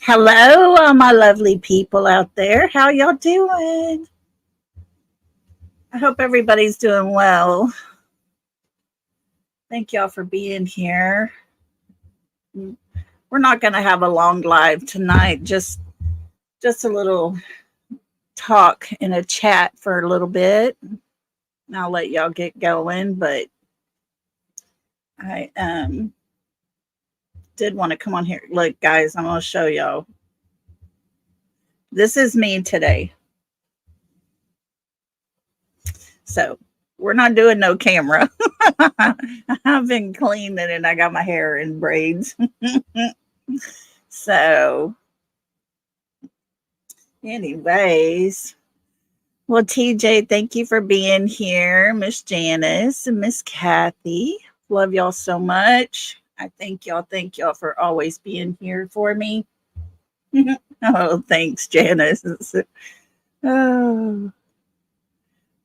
Hello, all my lovely people out there. How y'all doing? I hope everybody's doing well. Thank y'all for being here. We're not going to have a long live tonight. Just a little talk in a chat for a little bit. I'll let y'all get going, but I did want to come on here. Look, guys, I'm going to show y'all. This is me today. So we're not doing no camera. I've been cleaning and I got my hair in braids. So, anyways, well, TJ, thank you for being here. Miss Janice and Miss Kathy. Love y'all so much. I thank y'all for always being here for me. Oh, thanks, Janice. Oh.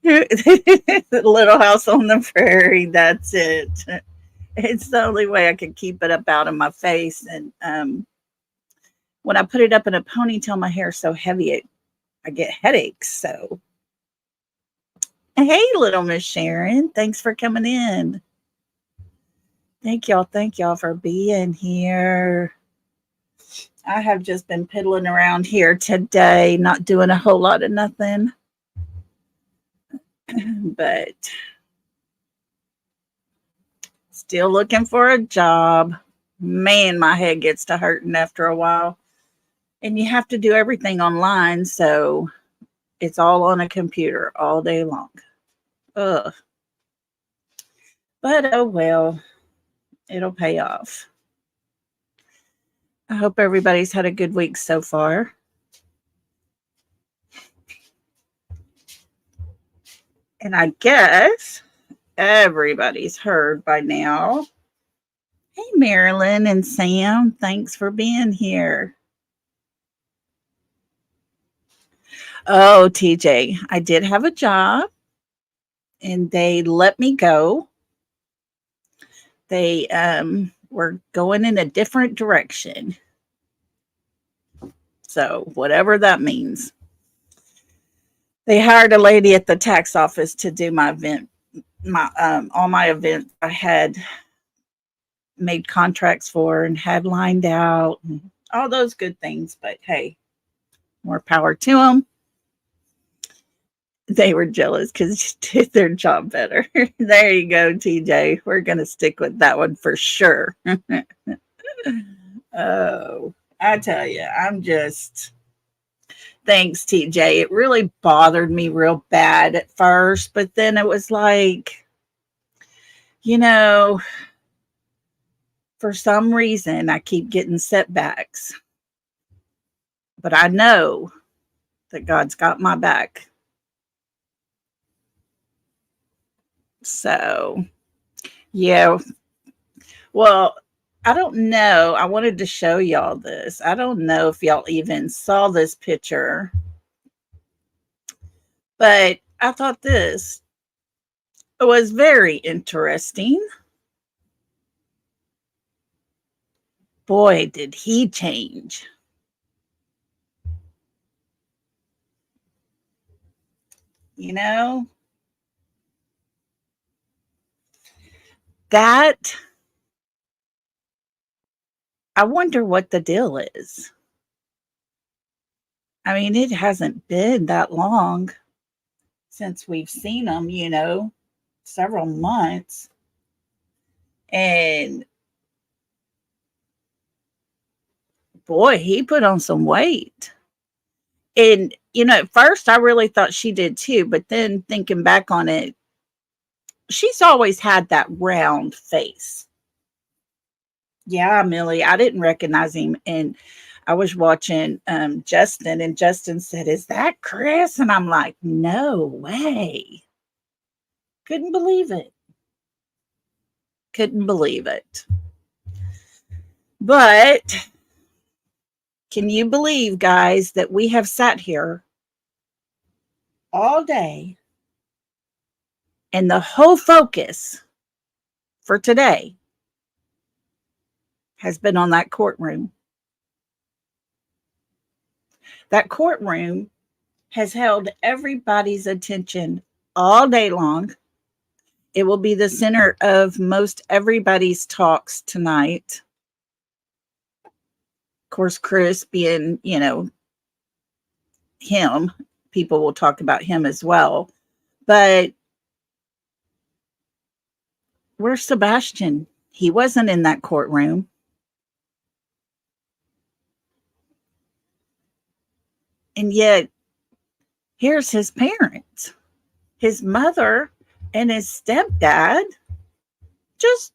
Little House on the Prairie, that's it. It's the only way I can keep it up out of my face. And when I put it up in a ponytail, my hair is so heavy, I get headaches. So, hey, little Miss Sharon, thanks for coming in. Thank y'all for being here. I have just been piddling around here today, not doing a whole lot of nothing. But still looking for a job. Man, my head gets to hurting after a while. And you have to do everything online, so it's all on a computer all day long. Ugh. But oh well, it'll pay off. I hope everybody's had a good week so far. And I guess everybody's heard by now. Hey, Marilyn and Sam, thanks for being here. Oh, TJ, I did have a job and they let me go. They were going in a different direction. So, whatever that means. They hired a lady at the tax office to do my event, all my events I had made contracts for and had lined out and all those good things. But hey, more power to them. They were jealous because you did their job better. There you go, TJ. We're going to stick with that one for sure. Oh, I tell you, thanks, TJ. It really bothered me real bad at first, but then it was like, for some reason, I keep getting setbacks. But I know that God's got my back. So, yeah. Well, I don't know. I wanted to show y'all this. I don't know if y'all even saw this picture, but I thought this was very interesting. Boy, did he change. That, I wonder what the deal is. I mean, it hasn't been that long since we've seen him, several months. And boy, he put on some weight. And, at first I really thought she did too, but then thinking back on it, she's always had that round face. Yeah, Millie, I didn't recognize him. And I was watching Justin, and Justin said, "Is that Chris?" And I'm like, no way. Couldn't believe it. Couldn't believe it. But can you believe, guys, that we have sat here all day and the whole focus for today has been on that courtroom? That courtroom has held everybody's attention all day long. It will be the center of most everybody's talks tonight. Of course, Chris being, him, people will talk about him as well. But where's Sebastian? He wasn't in that courtroom. And yet, here's his parents, his mother and his stepdad, just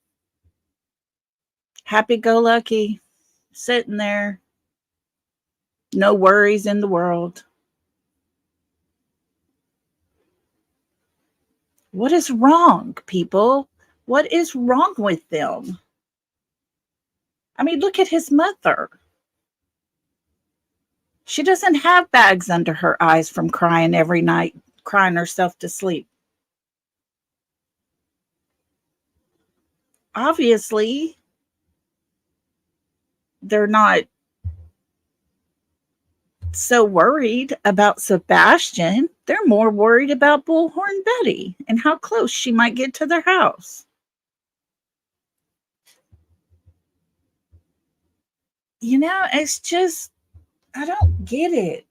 happy-go-lucky, sitting there, no worries in the world. What is wrong, people? What is wrong with them? I mean, look at his mother. She doesn't have bags under her eyes from crying every night, crying herself to sleep. Obviously, they're not so worried about Sebastian. They're more worried about Bullhorn Betty and how close she might get to their house. It's just, I don't get it.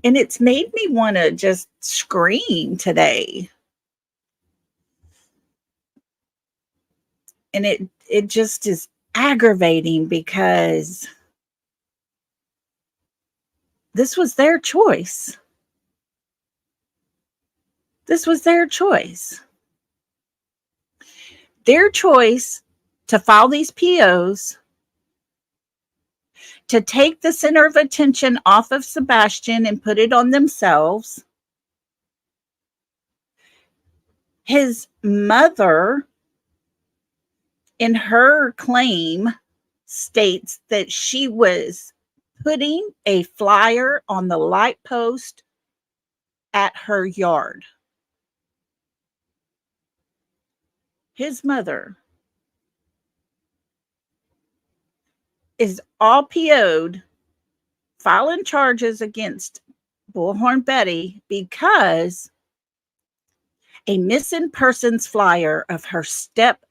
And it's made me want to just scream today. And it just is aggravating because this was their choice. This was their choice. Their choice to file these POs, to take the center of attention off of Sebastian and put it on themselves. His mother, in her claim, states that she was putting a flyer on the light post at her yard. His mother is all PO'd, filing charges against Bullhorn Betty because a missing persons flyer of her step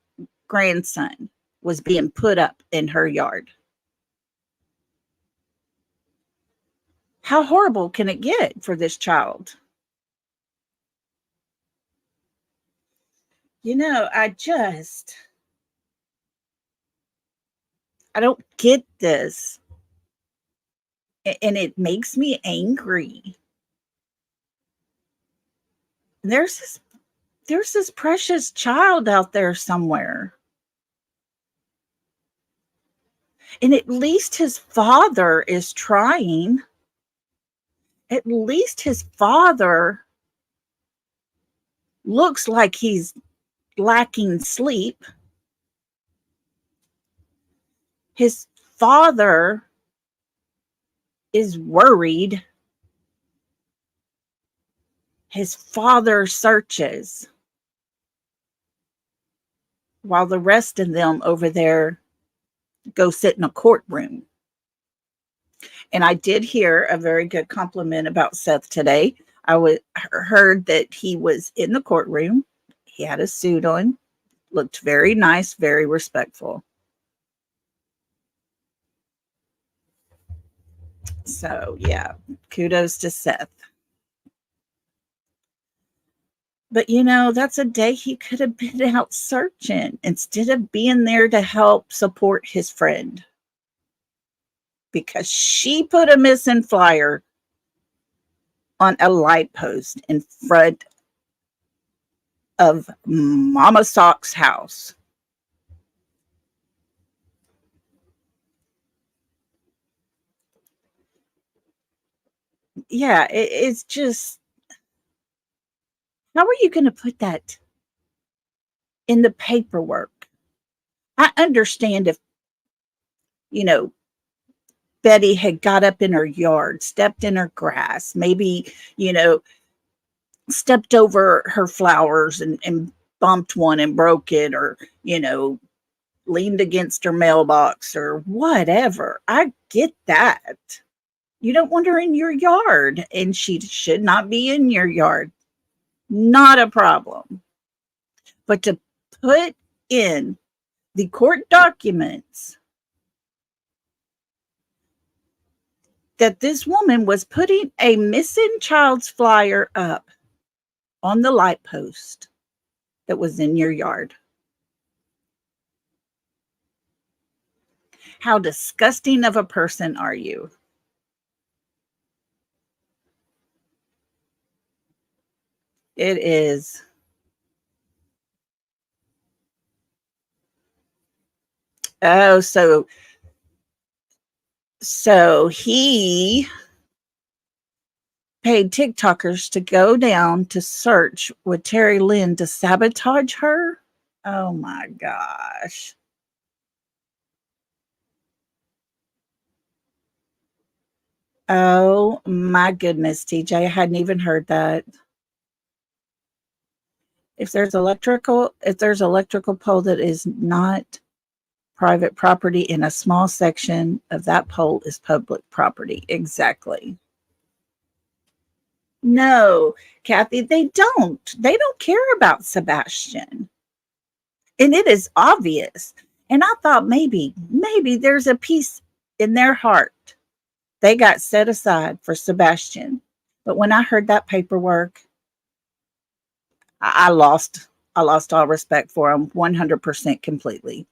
grandson was being put up in her yard. How horrible can it get for this child? I don't get this. And it makes me angry. There's this precious child out there somewhere. And at least his father is trying. At least his father looks like he's lacking sleep. His father is worried. His father searches while the rest of them over there go sit in a courtroom. And I did hear a very good compliment about Seth today. I heard that he was in the courtroom. He had a suit on, looked very nice, very respectful. So, yeah, kudos to Seth. But, that's a day he could have been out searching instead of being there to help support his friend. Because she put a missing flyer on a light post in front of Mama Sock's house. Yeah, it's just, how are you going to put that in the paperwork? I understand if, Betty had got up in her yard, stepped in her grass, maybe, stepped over her flowers and bumped one and broke it, or, leaned against her mailbox or whatever. I get that. You don't want her in your yard, and she should not be in your yard. Not a problem. But to put in the court documents that this woman was putting a missing child's flyer up on the light post that was in your yard. How disgusting of a person are you? It is. Oh, so he paid TikTokers to go down to search with Terry Lynn to sabotage her. Oh my gosh. Oh my goodness, TJ. I hadn't even heard that. If there's electrical pole that is not private property in a small section of that pole is public property. Exactly. No, Kathy, they don't. They don't care about Sebastian. And it is obvious. And I thought maybe there's a piece in their heart they got set aside for Sebastian. But when I heard that paperwork, I lost all respect for him 100% completely.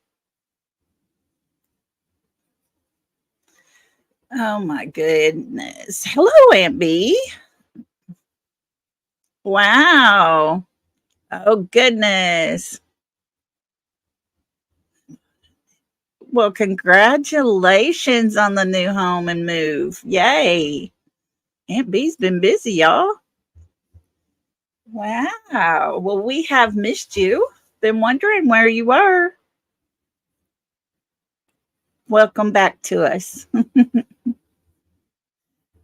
Oh my goodness. Hello, Aunt B. Wow. Oh goodness. Well, congratulations on the new home and move. Yay. Aunt B's been busy, y'all. Wow. Well, we have missed you. Been wondering where you were. Welcome back to us.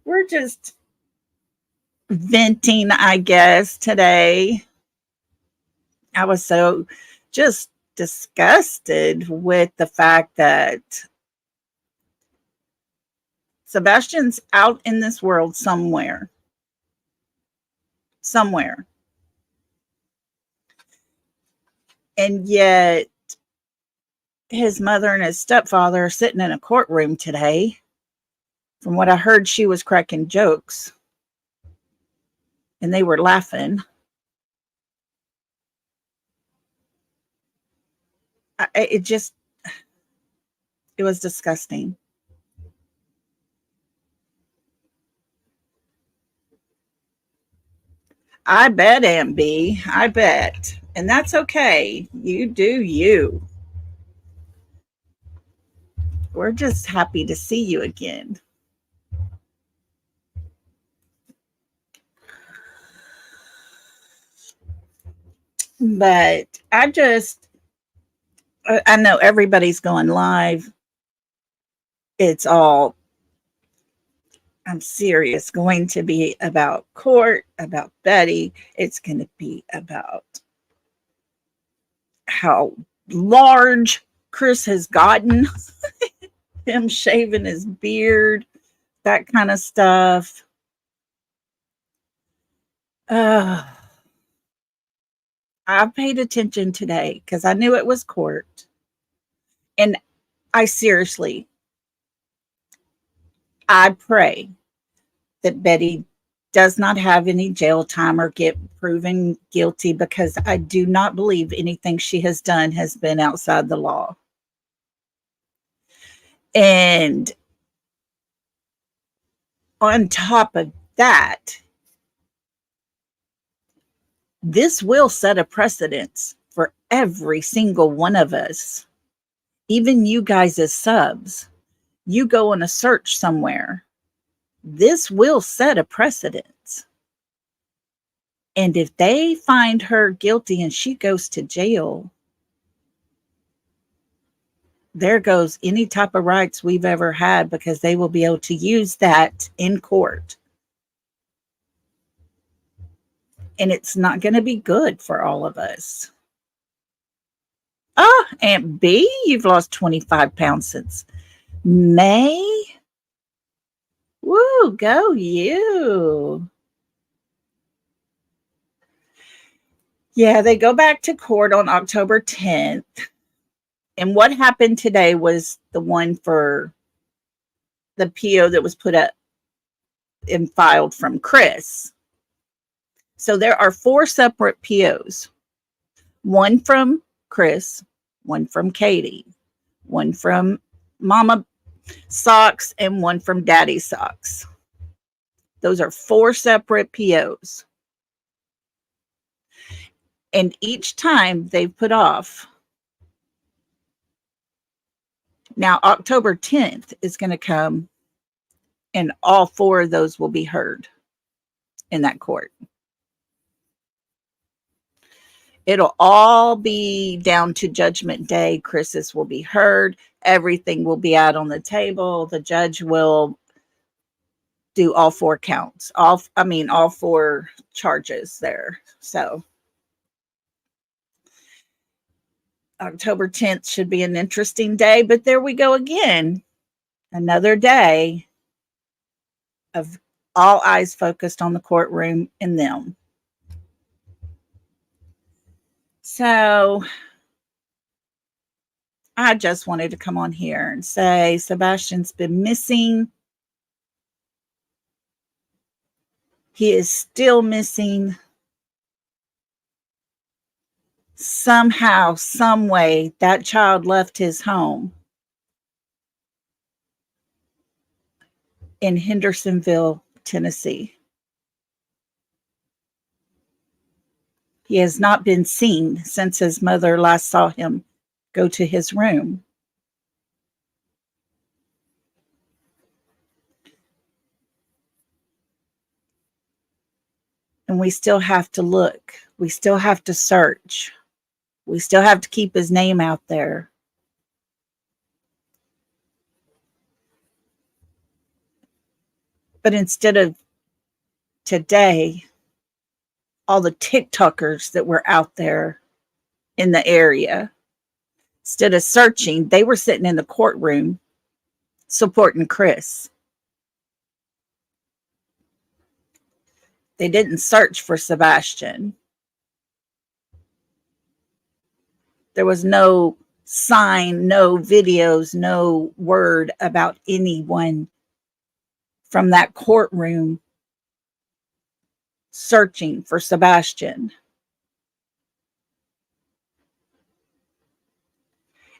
We're just venting, I guess, today. I was so just disgusted with the fact that Sebastian's out in this world somewhere. And yet his mother and his stepfather are sitting in a courtroom today. From what I heard, she was cracking jokes and they were laughing. It was disgusting. I bet, Aunt B. I bet. And that's okay. You do you. We're just happy to see you again. But I know everybody's going live. It's all, I'm serious, going to be about court, about Betty. It's going to be about how large Chris has gotten, him shaving his beard, that kind of stuff. I paid attention today because I knew it was court. And I pray that Betty does not have any jail time or get proven guilty, because I do not believe anything she has done has been outside the law. And on top of that, this will set a precedence for every single one of us, even you guys as subs. You go on a search somewhere, this will set a precedence. And if they find her guilty and she goes to jail, there goes any type of rights we've ever had, because they will be able to use that in court. And it's not going to be good for all of us. Oh, Aunt B, you've lost 25 pounds since May. Woo, go you. Yeah, they go back to court on October 10th. And what happened today was the one for the PO that was put up and filed from Chris. So there are 4 separate POs. One from Chris, one from Katie, one from Mama Socks, and one from Daddy Socks. Those are 4 separate POs. And each time they've put off. Now, October 10th is going to come, and all 4 of those will be heard in that court. It'll all be down to Judgment Day. Chris's will be heard. Everything will be out on the table. The judge will do all 4 counts. All 4 charges there. So October 10th should be an interesting day, but there we go again. Another day of all eyes focused on the courtroom and them. So I just wanted to come on here and say Sebastian's been missing. He is still missing. Somehow, some way, that child left his home in Hendersonville, Tennessee. He has not been seen since his mother last saw him go to his room. And we still have to look. We still have to search. We still have to keep his name out there. But instead of today, all the TikTokers that were out there in the area, instead of searching, they were sitting in the courtroom supporting Chris. They didn't search for Sebastian. There was no sign, no videos, no word about anyone from that courtroom searching for Sebastian.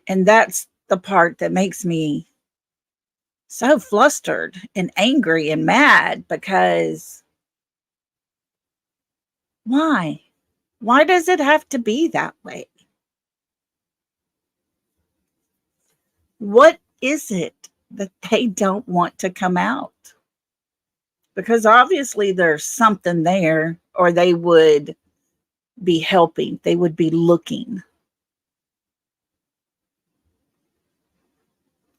And that's the part that makes me so flustered and angry and mad, because why? Why does it have to be that way? What is it that they don't want to come out? Because obviously there's something there, or they would be helping. They would be looking.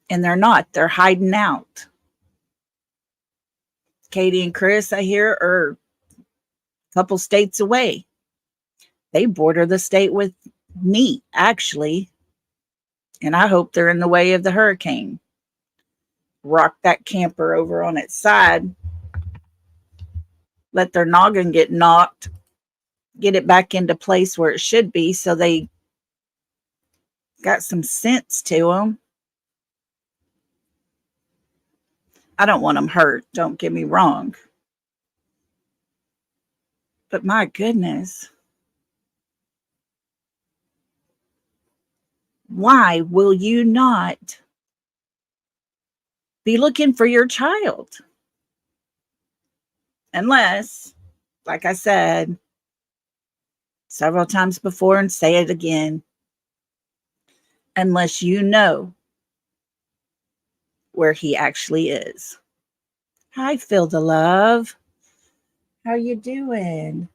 And they're not. They're hiding out. Katie and Chris, I hear, are a couple states away. They border the state with me, actually. And I hope they're in the way of the hurricane. Rock that camper over on its side. Let their noggin get knocked. Get it back into place where it should be, so they got some sense to them. I don't want them hurt. Don't get me wrong. But my goodness. Why will you not be looking for your child? Unless, like I said several times before and say it again, unless you know where he actually is. Hi, Phil the Love. How you doing?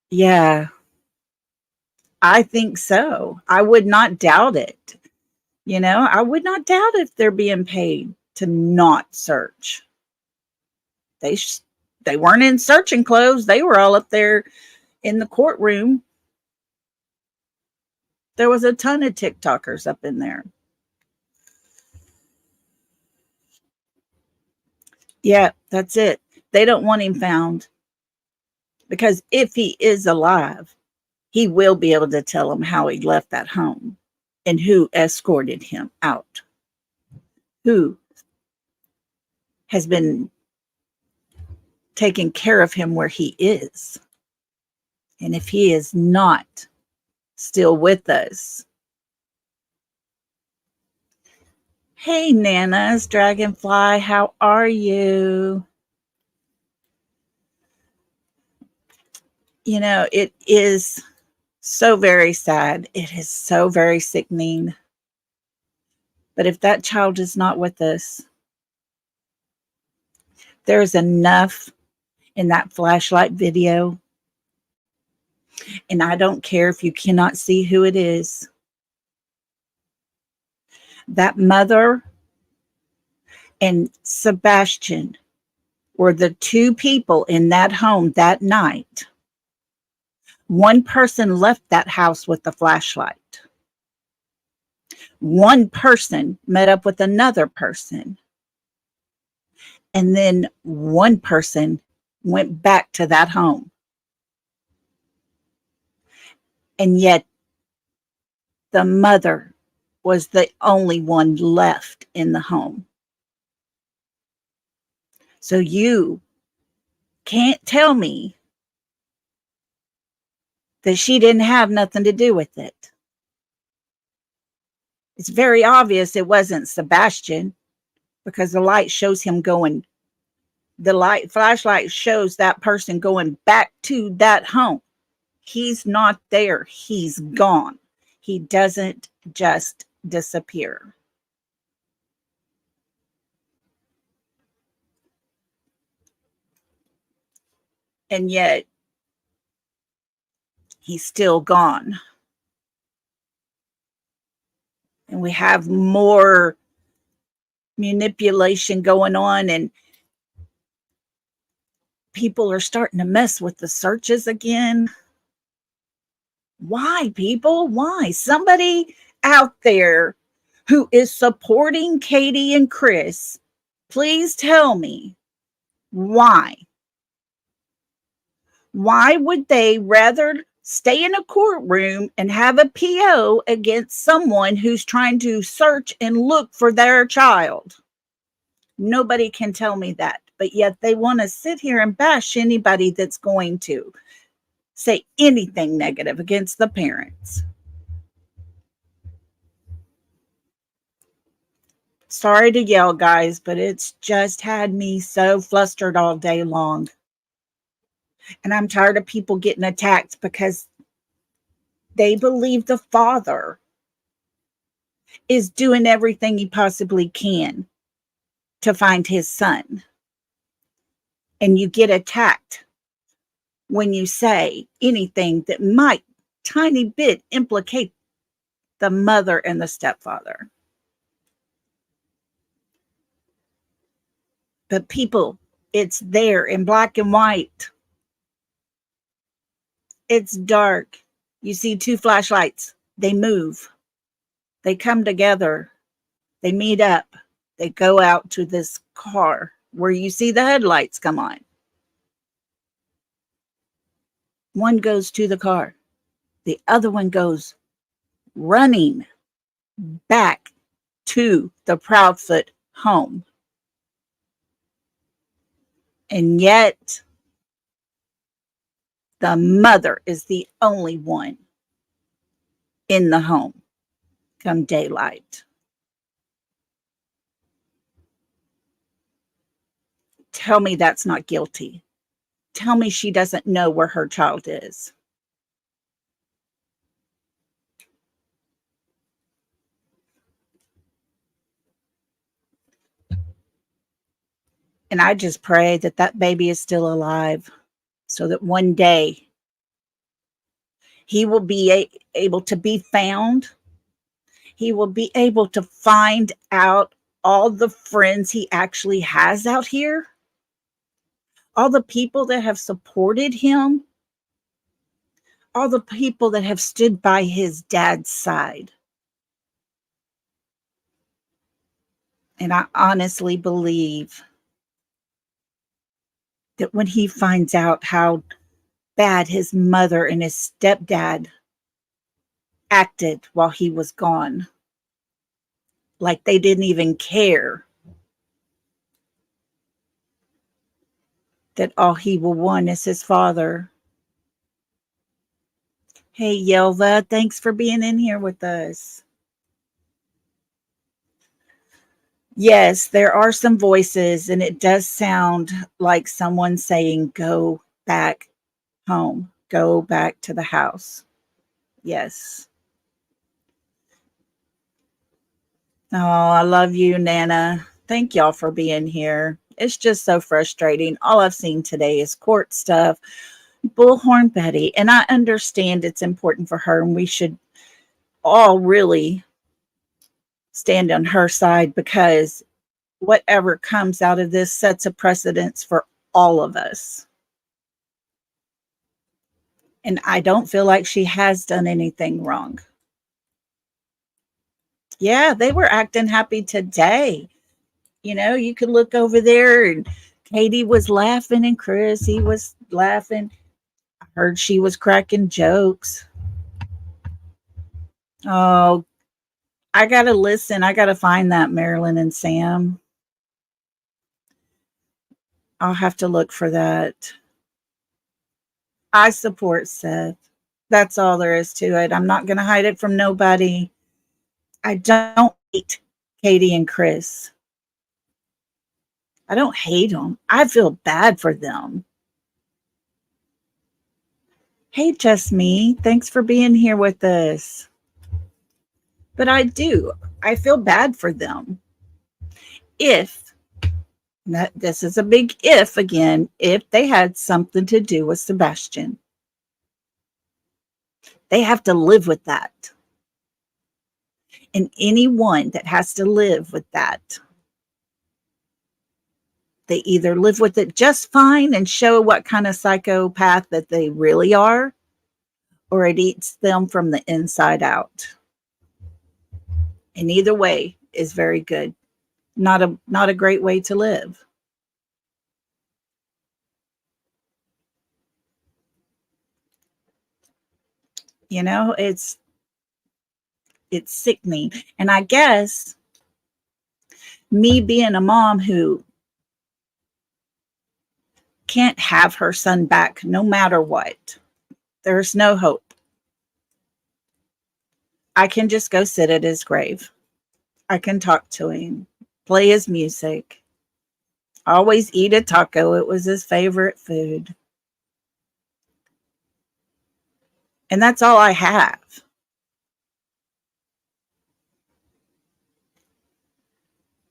Yeah, I think so. I would not doubt it. You know, I would not doubt if they're being paid to not search. They weren't in searching clothes. They were all up there in the courtroom There was a ton of TikTokers up in there. Yeah, that's it. They don't want him found because if he is alive, he will be able to tell them how he left that home and who escorted him out, who has been taking care of him where he is. And if he is not still with us. Hey, Nanas, Dragonfly, how are you? You know, it is so very sad. It is so very sickening. But if that child is not with us, there is enough in that flashlight video. And I don't care if you cannot see who it is. That mother and Sebastian were the two people in that home that night. One person left that house with the flashlight. One person met up with another person. And then one person went back to that home. And yet the mother was the only one left in the home. So you can't tell me that she didn't have nothing to do with it. It's very obvious it wasn't Sebastian because the light shows him going, the flashlight shows that person going back to that home. He's not there. He's gone. He doesn't just disappear. And yet, he's still gone. And we have more manipulation going on, and people are starting to mess with the searches again. Why, people? Why? Somebody out there who is supporting Katie and Chris, please tell me why. Why would they rather stay in a courtroom and have a PO against someone who's trying to search and look for their child? Nobody can tell me that. But yet they want to sit here and bash anybody that's going to say anything negative against the parents. Sorry to yell, guys, but it's just had me so flustered all day long. And I'm tired of people getting attacked because they believe the father is doing everything he possibly can to find his son. And you get attacked when you say anything that might tiny bit implicate the mother and the stepfather. But people, it's there in black and white. It's dark. You see two flashlights. They move. They come together. They meet up. They go out to this car where you see the headlights come on. One goes to the car. The other one goes running back to the Proudfoot home. And yet, the mother is the only one in the home come daylight. Tell me that's not guilty. Tell me she doesn't know where her child is. And I just pray that that baby is still alive so that one day he will be able to be found. He will be able to find out all the friends he actually has out here, all the people that have supported him, all the people that have stood by his dad's side. And I honestly believe that when he finds out how bad his mother and his stepdad acted while he was gone, like they didn't even care, that all he will want is his father. Hey, Yelva, thanks for being in here with us. Yes, there are some voices, and it does sound like someone saying, go back home, go back to the house. Yes. Oh, I love you, Nana. Thank y'all for being here. It's just so frustrating. All I've seen today is court stuff, Bullhorn Betty, and I understand it's important for her, and we should all really stand on her side, because whatever comes out of this sets a precedence for all of us. And I don't feel like she has done anything wrong. Yeah, they were acting happy today. You know, you could look over there and Katie was laughing and Chris, he was laughing. I heard she was cracking jokes. Oh, I got to listen. I got to find that, Marilyn and Sam. I'll have to look for that. I support Seth. That's all there is to it. I'm not going to hide it from nobody. I don't hate Katie and Chris. I don't hate them. I feel bad for them. Hey, just me. Thanks for being here with us. But I do. I feel bad for them. If, this is a big if again, if they had something to do with Sebastian, they have to live with that. And anyone that has to live with that, they either live with it just fine and show what kind of psychopath that they really are, or it eats them from the inside out. And either way is very good. Not a great way to live. You know, it's sickening. And I guess me being a mom who can't have her son back no matter what, there's no hope. I can just go sit at his grave. I can talk to him, play his music, always eat a taco. It was his favorite food. And that's all I have.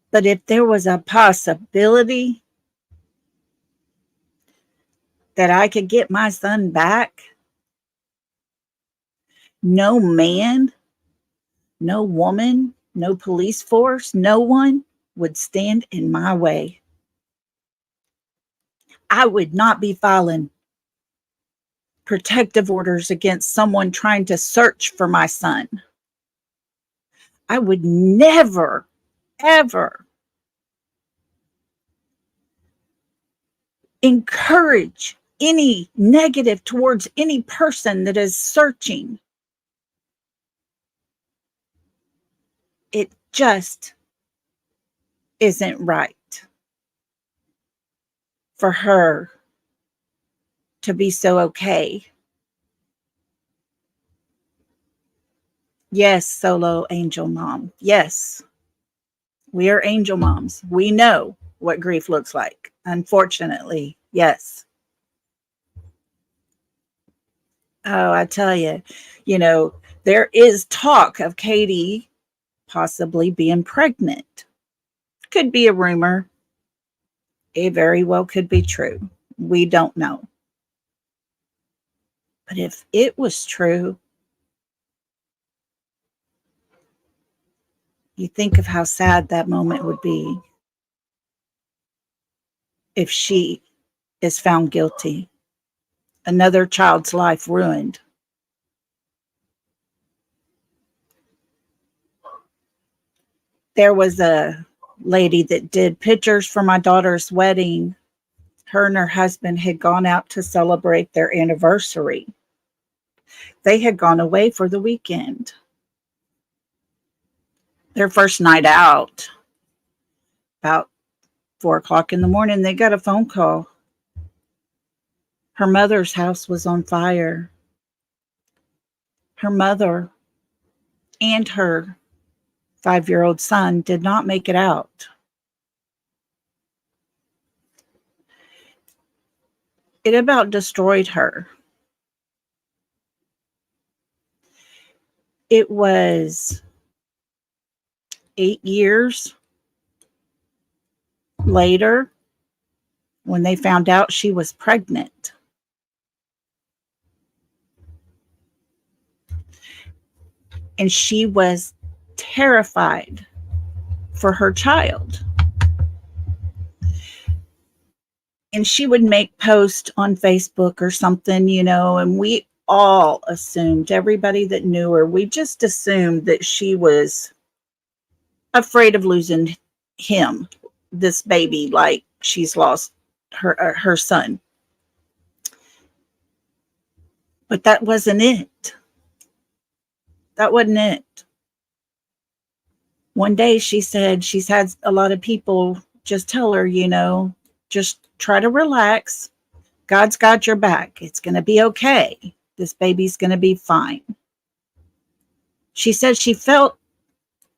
But if there was a possibility that I could get my son back, no man, no woman, no police force, no one would stand in my way. I would not be filing protective orders against someone trying to search for my son. I would never, ever encourage any negative towards any person that is searching. It just isn't right for her to be so okay. Yes, solo angel mom. Yes, we are angel moms. We know what grief looks like. Unfortunately, yes. Oh, I tell you, there is talk of Katie possibly being pregnant. Could be a rumor. It very well could be true. We don't know. But if it was true, you think of how sad that moment would be if she is found guilty. Another child's life ruined. There was a lady that did pictures for my daughter's wedding. Her and her husband had gone out to celebrate their anniversary. They had gone away for the weekend. Their first night out, about 4 o'clock in the morning, they got a phone call. Her mother's house was on fire. Her mother and her 5-year-old son did not make it out. It about destroyed her. It was 8 years later when they found out she was pregnant. And she was terrified for her child. And she would make posts on Facebook or something, and we all assumed, everybody that knew her, we just assumed that she was afraid of losing him, this baby, like she's lost her son. But that wasn't it. That wasn't it. One day she said she's had a lot of people just tell her, just try to relax. God's got your back. It's going to be okay. This baby's going to be fine. She said she felt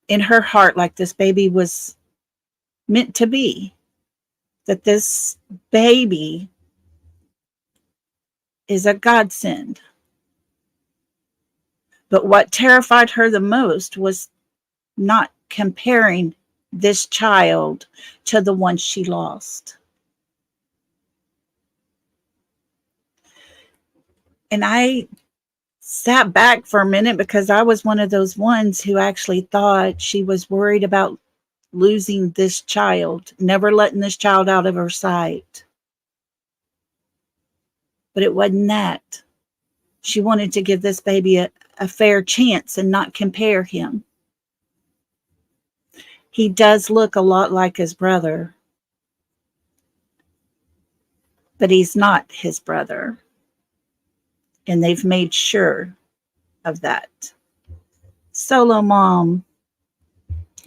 in her heart like this baby was meant to be, that this baby is a godsend. But what terrified her the most was not comparing this child to the one she lost. And I sat back for a minute because I was one of those ones who actually thought she was worried about losing this child, never letting this child out of her sight. But it wasn't that. She wanted to give this baby a fair chance and not compare him. He does look a lot like his brother, but he's not his brother. And they've made sure of that. Solo mom,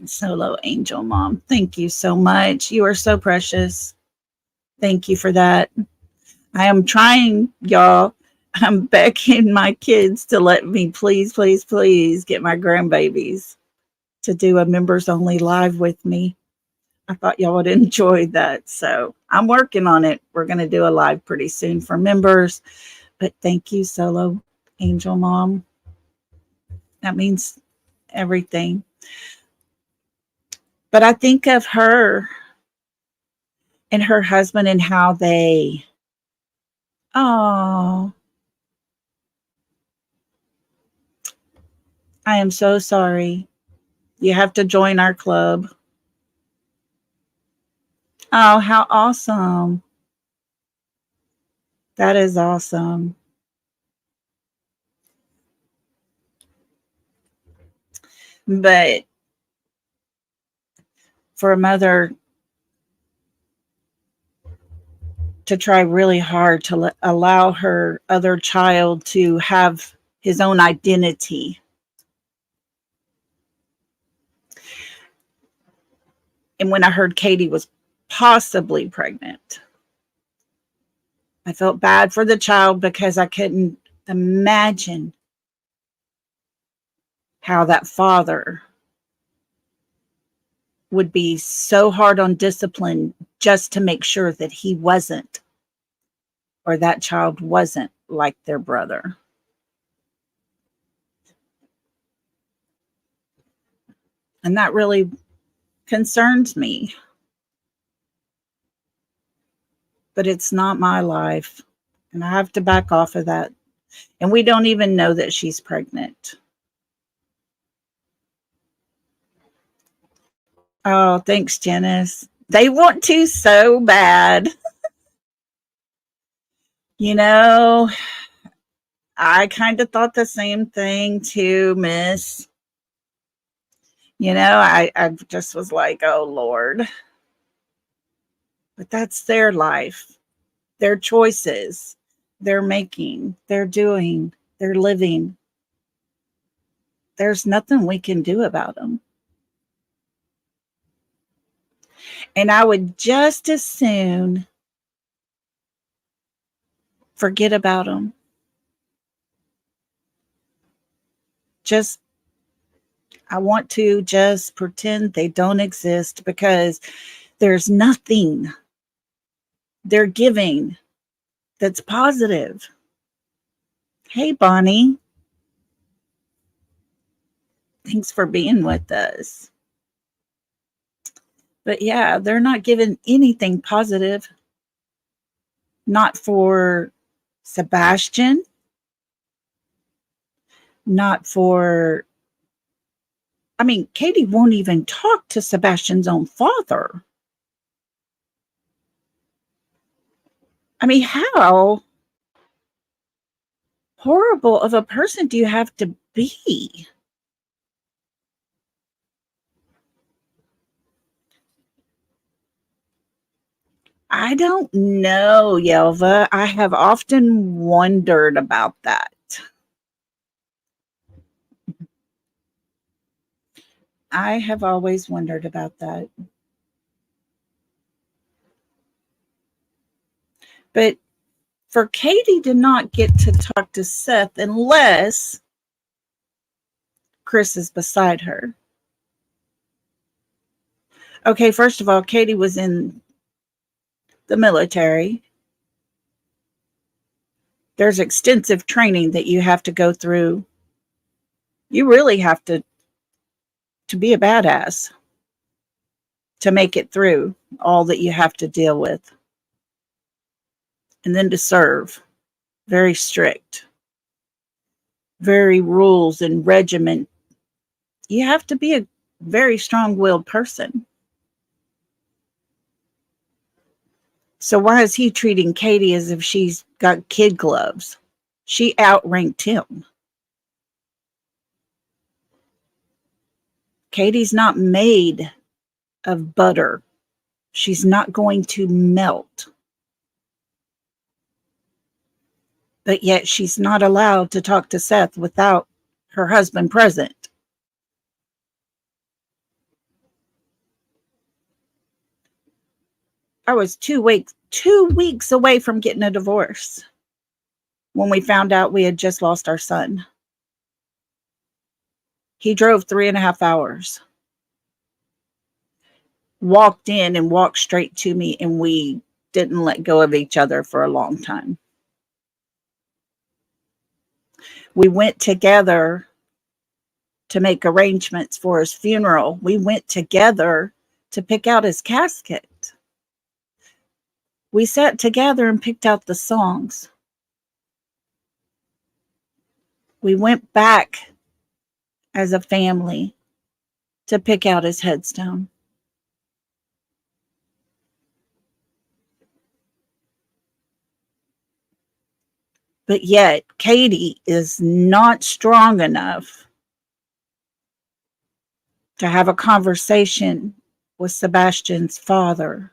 solo angel mom, thank you so much. You are so precious. Thank you for that. I am trying, y'all. I'm begging my kids to let me please get my grandbabies to do a members only live with me. I thought y'all would enjoy that. So I'm working on it. We're going to do a live pretty soon for members. But thank you, Solo Angel Mom. That means everything. But I think of her and her husband and how they, I am so sorry. You have to join our club. Oh, how awesome. That is awesome. But for a mother to try really hard to allow her other child to have his own identity. And when I heard Katie was possibly pregnant, I felt bad for the child because I couldn't imagine how that father would be so hard on discipline just to make sure that he wasn't, or that child wasn't like their brother. And that really concerns me. But it's not my life. And I have to back off of that. And we don't even know that she's pregnant. Oh, thanks, Janice. They want to so bad. I kind of thought the same thing too, Miss. I just was like, oh, Lord. But that's their life, their choices, they're making, they're doing, they're living. There's nothing we can do about them. And I would just as soon forget about them. I want to just pretend they don't exist because there's nothing they're giving that's positive. Hey, Bonnie. Thanks for being with us. But yeah, they're not giving anything positive. Not for Sebastian. Not for... I mean, Katie won't even talk to Sebastian's own father. I mean, how horrible of a person do you have to be? I don't know, Yelva. I have often wondered about that. I have always wondered about that. But for Katie to not get to talk to Seth unless Chris is beside her. Okay, first of all, Katie was in the military. There's extensive training that you have to go through. You really have to be a badass to make it through all that you have to deal with. And then to serve. Very strict. Very rules and regiment. You have to be a very strong-willed person. So why is he treating Katie as if she's got kid gloves? She outranked him. Katie's not made of butter. She's not going to melt. But yet she's not allowed to talk to Seth without her husband present. I was 2 weeks away from getting a divorce when we found out we had just lost our son. He drove 3.5 hours, walked in and walked straight to me, and we didn't let go of each other for a long time. We went together to make arrangements for his funeral. We went together to pick out his casket. We sat together and picked out the songs. We went back as a family to pick out his headstone. But yet, Katie is not strong enough to have a conversation with Sebastian's father.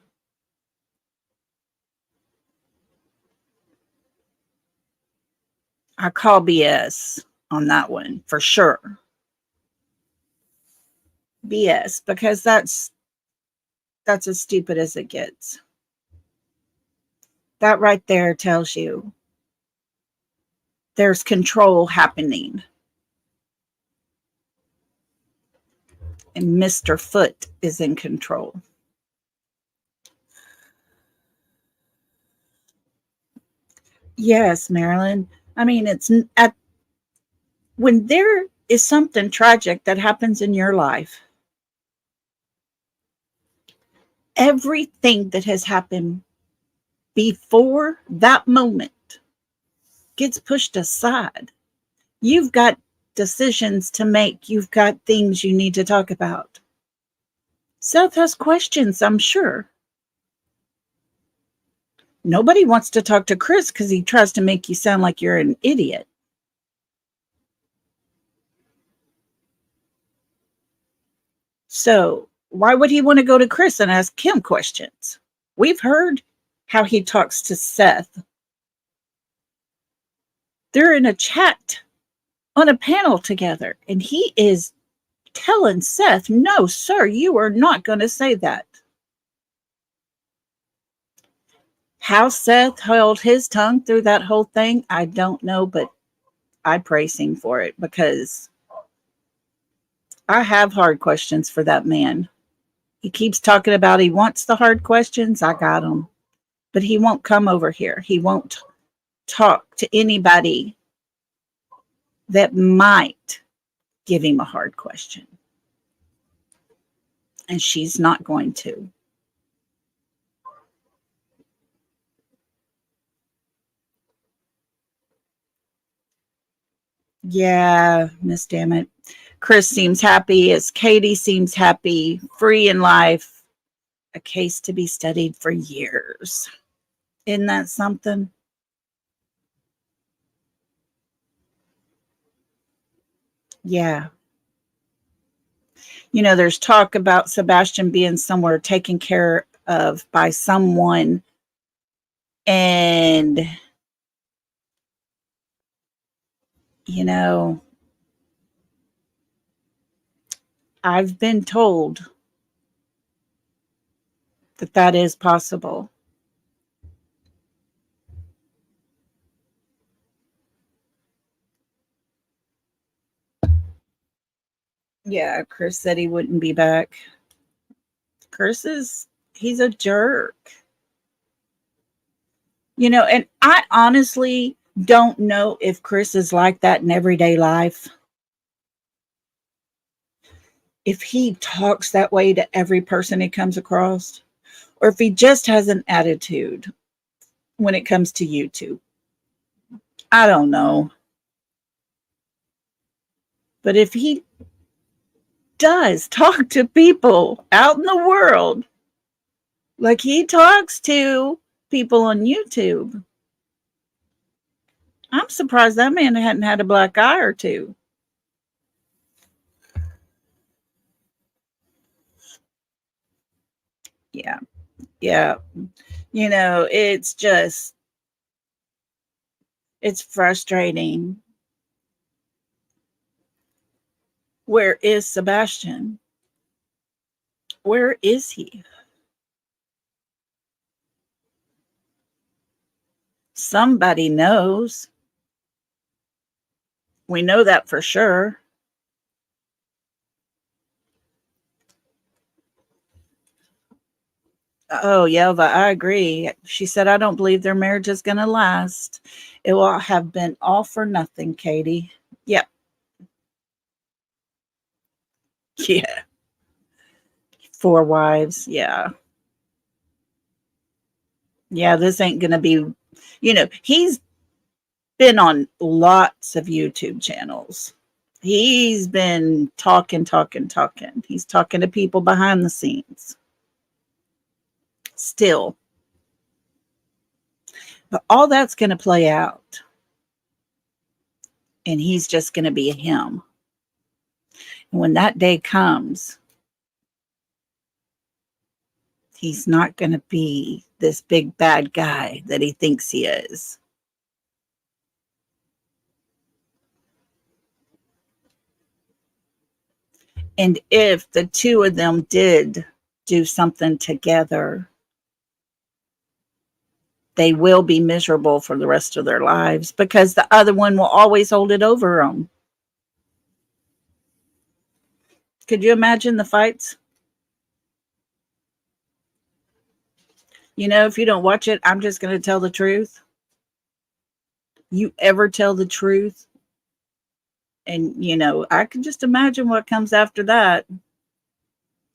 I call BS on that one for sure. BS, because that's as stupid as it gets. That right there tells you there's control happening. And Mr. Foot is in control. Yes, Marilyn. I mean, when there is something tragic that happens in your life, everything that has happened before that moment gets pushed aside. You've got decisions to make. You've got things you need to talk about. Seth has questions, I'm sure. Nobody wants to talk to Chris because he tries to make you sound like you're an idiot. So why would he want to go to Chris and ask him questions? We've heard how he talks to Seth. They're in a chat on a panel together, and he is telling Seth, no, sir, you are not going to say that. How Seth held his tongue through that whole thing, I don't know, but I praise him for it, because I have hard questions for that man. He keeps talking about he wants the hard questions. I got them. But he won't come over here. He won't talk to anybody that might give him a hard question. And she's not going to. Yeah, Miss Dammit. Chris seems happy as Katie seems happy, free in life, a case to be studied for years. Isn't that something? Yeah. You know, there's talk about Sebastian being somewhere taken care of by someone. And, you know, I've been told that that is possible. Yeah, Chris said he wouldn't be back. He's a jerk. You know, and I honestly don't know if Chris is like that in everyday life. If he talks that way to every person he comes across, or if he just has an attitude when it comes to YouTube. I don't know. But if he does talk to people out in the world like he talks to people on YouTube, I'm surprised that man hadn't had a black eye or two. Yeah. Yeah. You know, it's frustrating. Where is Sebastian? Where is he? Somebody knows. We know that for sure. Oh, Yelva, I agree. She said, I don't believe their marriage is going to last. It will have been all for nothing, Katie. Yep. Yeah. 4 wives. Yeah. Yeah, this ain't going to be, he's been on lots of YouTube channels. He's been talking. He's talking to people behind the scenes. Still. But all that's going to play out. And he's just going to be him. And when that day comes, he's not going to be this big bad guy that he thinks he is. And if the two of them did do something together, they will be miserable for the rest of their lives, because the other one will always hold it over them. Could you imagine the fights? You know, if you don't watch it, I'm just going to tell the truth. You ever tell the truth? And, I can just imagine what comes after that.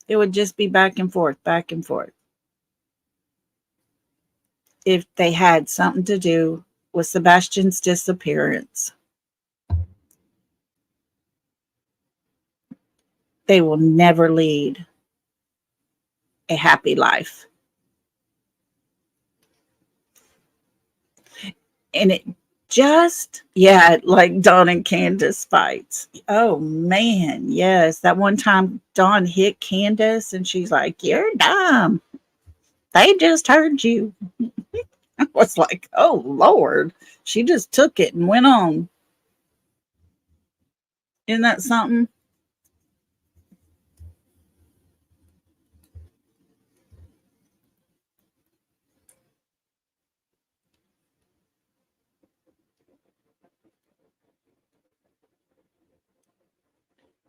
It would just be back and forth, back and forth. If they had something to do with Sebastian's disappearance, they will never lead a happy life. And it Yeah, like Dawn and Candace fights. Oh man, yes. That one time Dawn hit Candace and she's like, "You're dumb. They just heard you." I was like, "Oh Lord." She just took it and went on. Isn't that something?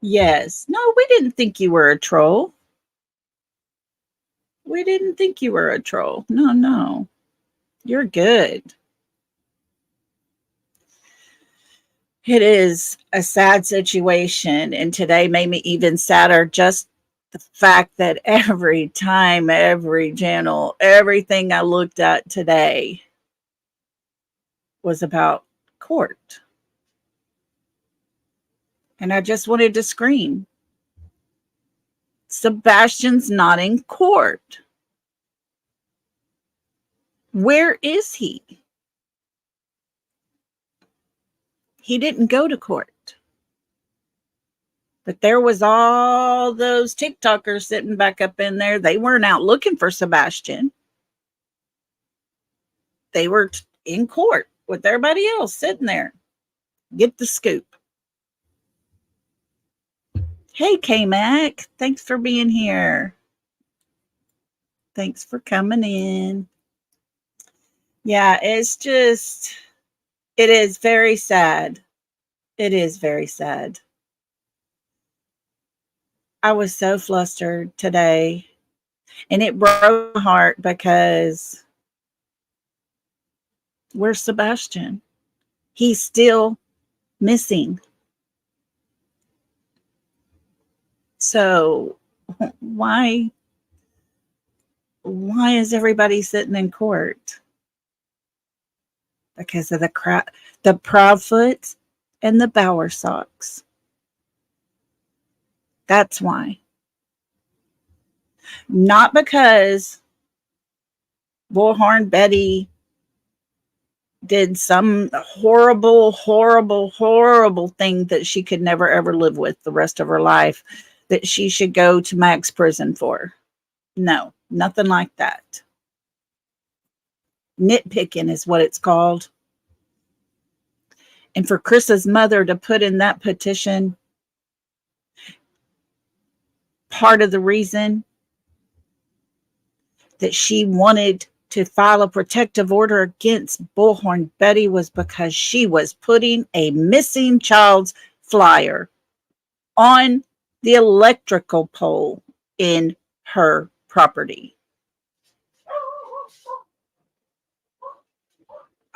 Yes. No, we didn't think you were a troll. We didn't think you were a troll. No, no. You're good. It is a sad situation. And today made me even sadder. Just the fact that every time, every channel, everything I looked at today was about court. And I just wanted to scream. Sebastian's not in court. Where is he? He didn't go to court. But there was all those TikTokers sitting back up in there. They weren't out looking for Sebastian. They were in court with everybody else sitting there. Get the scoop. Hey, K-Mac. Thanks for being here. Thanks for coming in. Yeah, it is very sad. It is very sad. I was so flustered today, and it broke my heart because where's Sebastian? He's still missing. So why is everybody sitting in court? Because of the Proudfoots and the Bowersocks. That's why. Not because Bullhorn Betty did some horrible, horrible, horrible thing that she could never ever live with the rest of her life, that she should go to max prison for. No, nothing like that. Nitpicking is what it's called. And for Chris's mother to put in that petition, part of the reason that she wanted to file a protective order against Bullhorn Betty was because she was putting a missing child's flyer on the electrical pole in her property.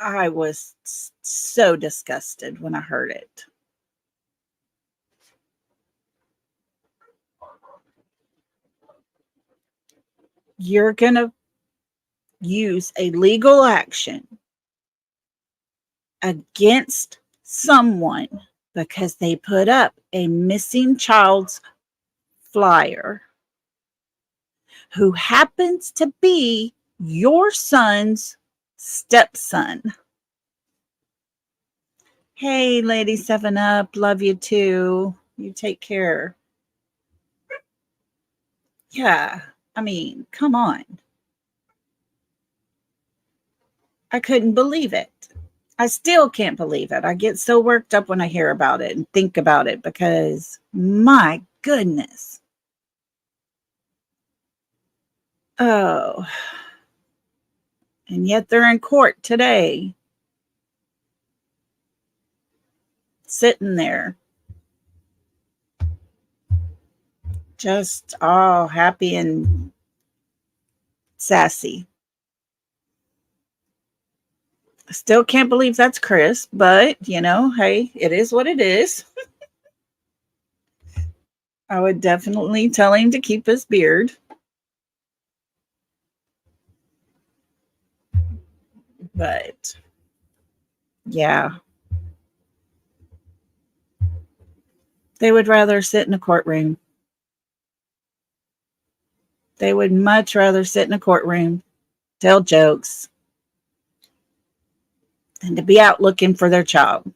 I was so disgusted when I heard it. You're going to use a legal action against someone because they put up a missing child's flyer who happens to be your son's stepson. Hey, Lady 7 Up, love you too. You take care. Yeah, I mean, come on. I couldn't believe it. I still can't believe it. I get so worked up when I hear about it and think about it because my goodness. Oh. And yet they're in court today. Sitting there. Just all happy and sassy. I still can't believe that's Chris, but hey, it is what it is. I would definitely tell him to keep his beard. But yeah, they would rather sit in a courtroom. They would much rather sit in a courtroom, tell jokes, than to be out looking for their child.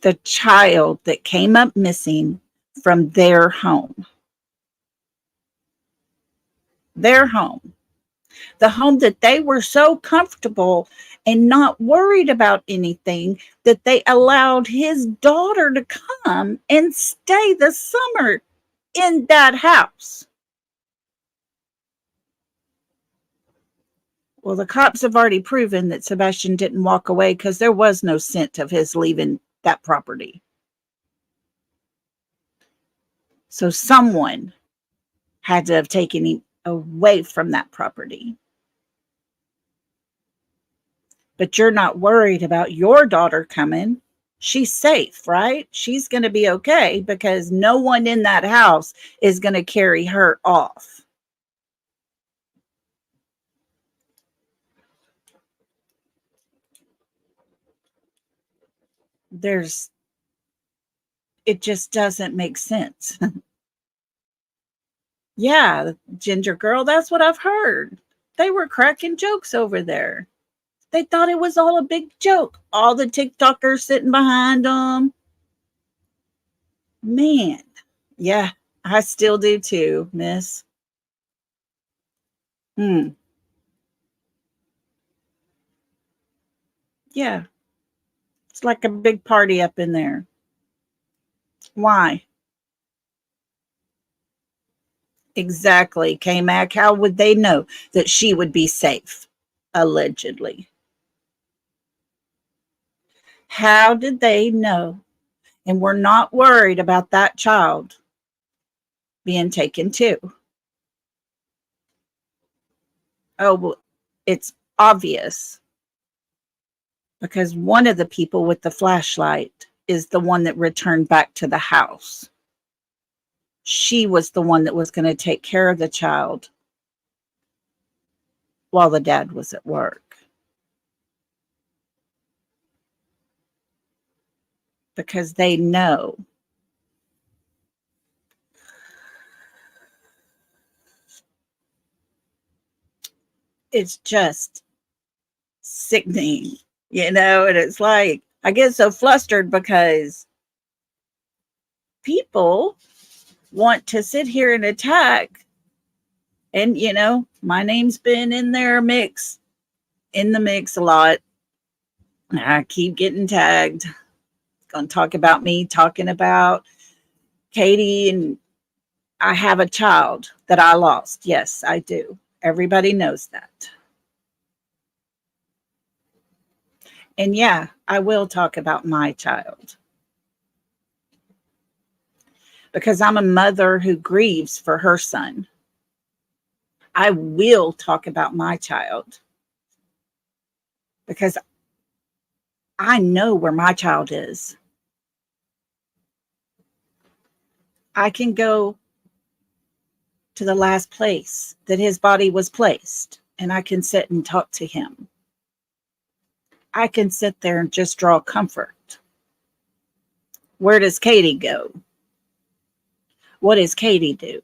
The child that came up missing from their home. Their home. The home that they were so comfortable and not worried about anything that they allowed his daughter to come and stay the summer in that house. Well, the cops have already proven that Sebastian didn't walk away because there was no scent of his leaving that property. So someone had to have taken him away from that property. But you're not worried about your daughter coming. She's safe, right? She's going to be okay because no one in that house is going to carry her off. It just doesn't make sense. Yeah, Ginger Girl, that's what I've heard. They were cracking jokes over there. They thought it was all a big joke. All the TikTokers sitting behind them. Man, yeah, I still do too, miss. Yeah, it's like a big party up in there. Why? Exactly, K-Mac. How would they know that she would be safe? Allegedly. How did they know? And we're not worried about that child being taken too. Oh, well, it's obvious because one of the people with the flashlight is the one that returned back to the house. She was the one that was going to take care of the child while the dad was at work. Because they know. It's just sickening, and it's like, I get so flustered because people want to sit here and attack. And, my name's been in the mix a lot. I keep getting tagged. Going to talk about me, talking about Katie, and I have a child that I lost. Yes, I do. Everybody knows that. And yeah, I will talk about my child. Because I'm a mother who grieves for her son. I will talk about my child. Because I know where my child is. I can go to the last place that his body was placed, and I can sit and talk to him. I can sit there and just draw comfort. Where does Katie go? What does Katie do?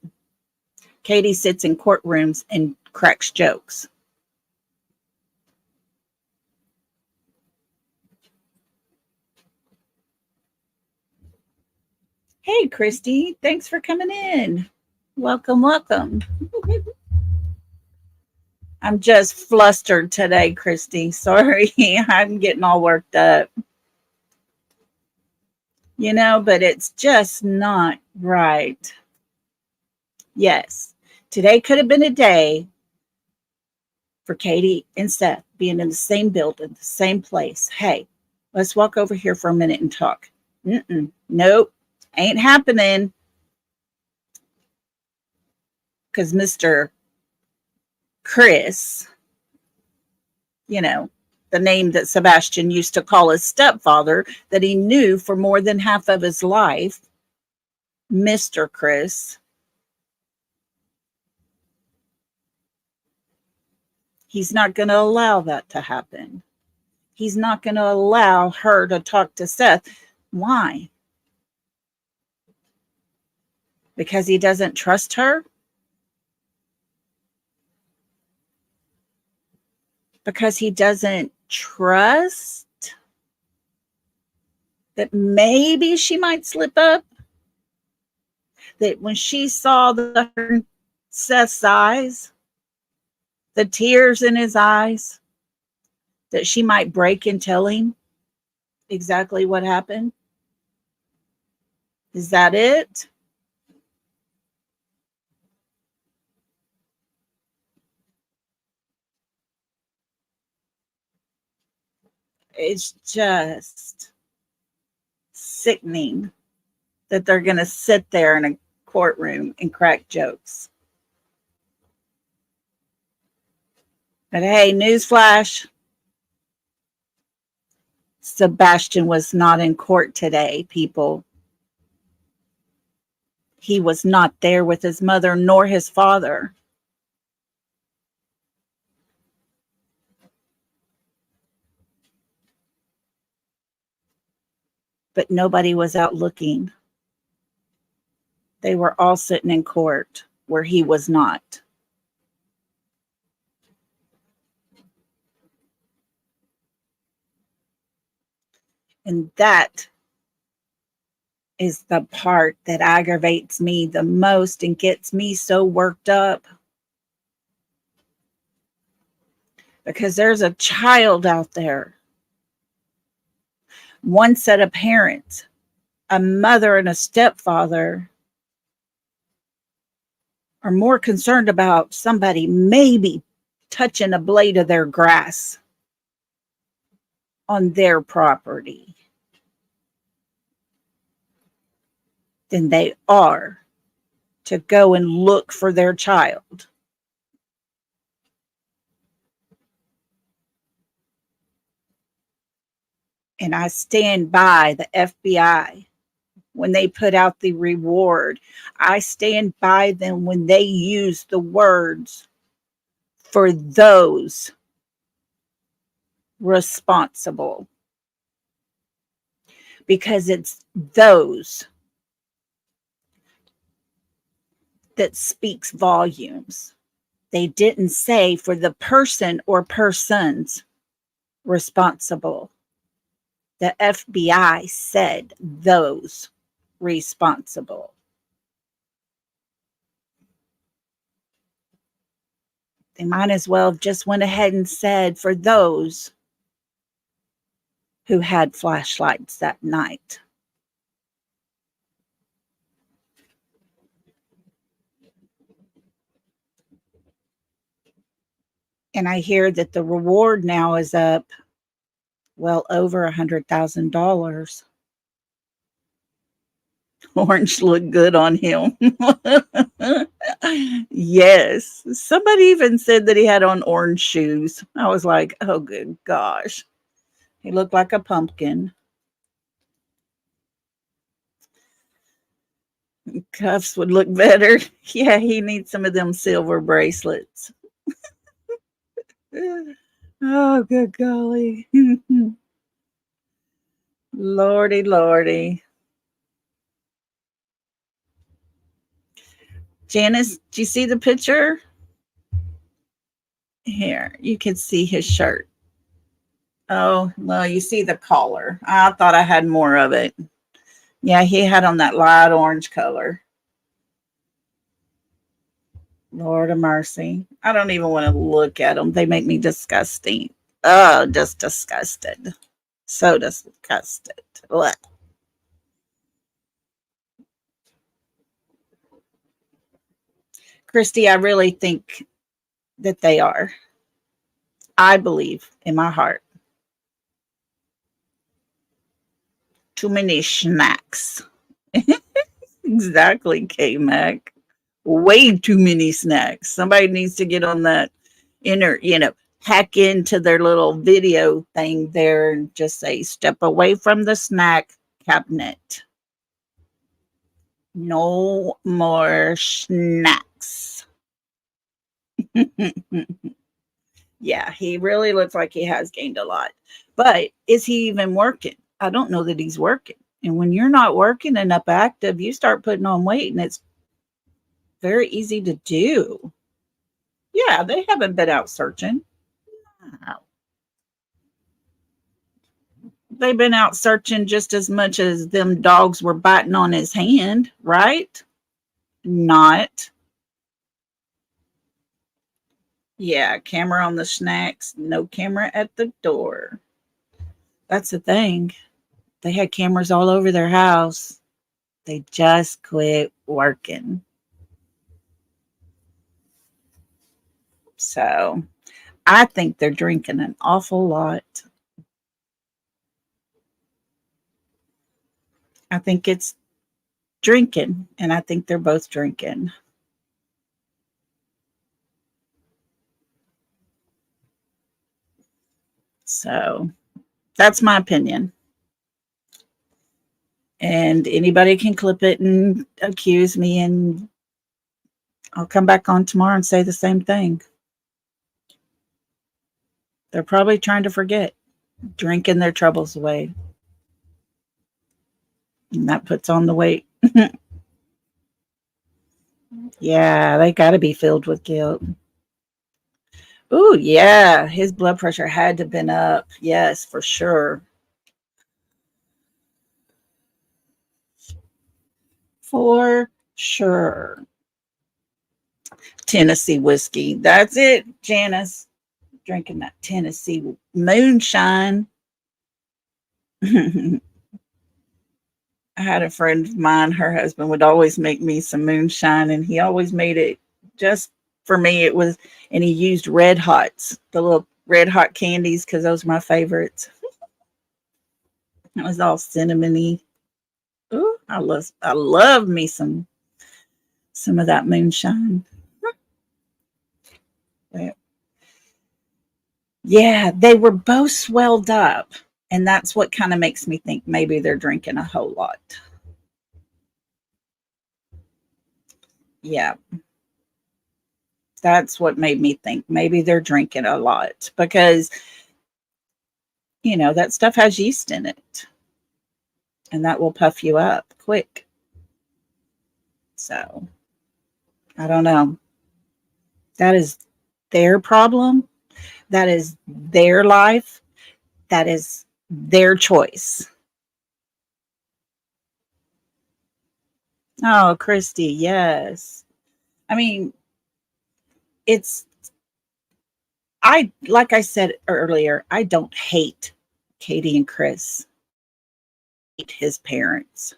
Katie sits in courtrooms and cracks jokes. Hey, Christy, thanks for coming in. Welcome, welcome. I'm just flustered today, Christy. Sorry, I'm getting all worked up. But it's just not right. Yes, today could have been a day for Katie and Seth being in the same building, the same place. Hey, let's walk over here for a minute and talk. Nope, ain't happening. Because Mr. Chris, the name that Sebastian used to call his stepfather, that he knew for more than half of his life, Mr. Chris, he's not going to allow that to happen. He's not going to allow her to talk to Seth. Why? Because he doesn't trust her? because he doesn't trust that maybe she might slip up. That when she saw Seth's eyes, the tears in his eyes, that she might break and tell him exactly what happened. Is that it? It's just sickening that they're going to sit there in a courtroom and crack jokes. But hey, newsflash, Sebastian was not in court today, people. He was not there with his mother nor his father. But nobody was out looking. They were all sitting in court where he was not. And that is the part that aggravates me the most and gets me so worked up. Because there's a child out there, one set of parents, a mother and a stepfather, are more concerned about somebody maybe touching a blade of their grass on their property than they are to go and look for their child. And I stand by the FBI when they put out the reward. I stand by them when they use the words for those responsible. Because it's those that speaks volumes. They didn't say for the person or persons responsible. The FBI said those responsible. They might as well have just went ahead and said for those who had flashlights that night. And I hear that the reward now is up well over $100,000. Orange looked good on him. Yes. Somebody even said that he had on orange shoes. I was like, oh, good gosh. He looked like a pumpkin. Cuffs would look better. Yeah, he needs some of them silver bracelets. Oh, good golly. Lordy, lordy. Janice, do you see the picture? Here, you can see his shirt. Oh, well, you see the collar. I thought I had more of it. Yeah, he had on that light orange color. Lord of mercy. I don't even want to look at them. They make me disgusting. Oh, just disgusted. So disgusted. Blech. Christy, I really think that they are. I believe in my heart. Too many snacks. Exactly, K-Mac. Way too many snacks. Somebody needs to get on that hack into their little video thing there and just say, step away from the snack cabinet. No more snacks. Yeah, he really looks like he has gained a lot. But is he even working? I don't know that he's working. And when you're not working and up active, you start putting on weight, and it's very easy to do. Yeah, they haven't been out searching. They've been out searching just as much as them dogs were biting on his hand, right? Not. Yeah, camera on the snacks, no camera at the door. That's the thing. They had cameras all over their house. They just quit working. So I think they're drinking an awful lot. I think it's drinking, and I think they're both drinking. So that's my opinion. And anybody can clip it and accuse me, and I'll come back on tomorrow and say the same thing. They're probably trying to forget, drinking their troubles away. And that puts on the weight. Yeah, they got to be filled with guilt. Ooh, yeah, his blood pressure had to have been up. Yes, for sure. For sure. Tennessee whiskey. That's it, Janice. Drinking that Tennessee moonshine. I had a friend of mine, her husband would always make me some moonshine, and he always made it just for me. It was, and he used red hots, the little red hot candies, because those are my favorites. It was all cinnamony. Ooh, I love me some of that moonshine. Yeah, they were both swelled up, and that's what kind of makes me think maybe they're drinking a whole lot. Yeah, that's what made me think maybe they're drinking a lot, because that stuff has yeast in it, and that will puff you up quick. So I don't know. That is their problem. That is their life. That is their choice. Oh, Christy, yes. I mean, it's, like I said earlier, I don't hate Katie and Chris. I hate his parents.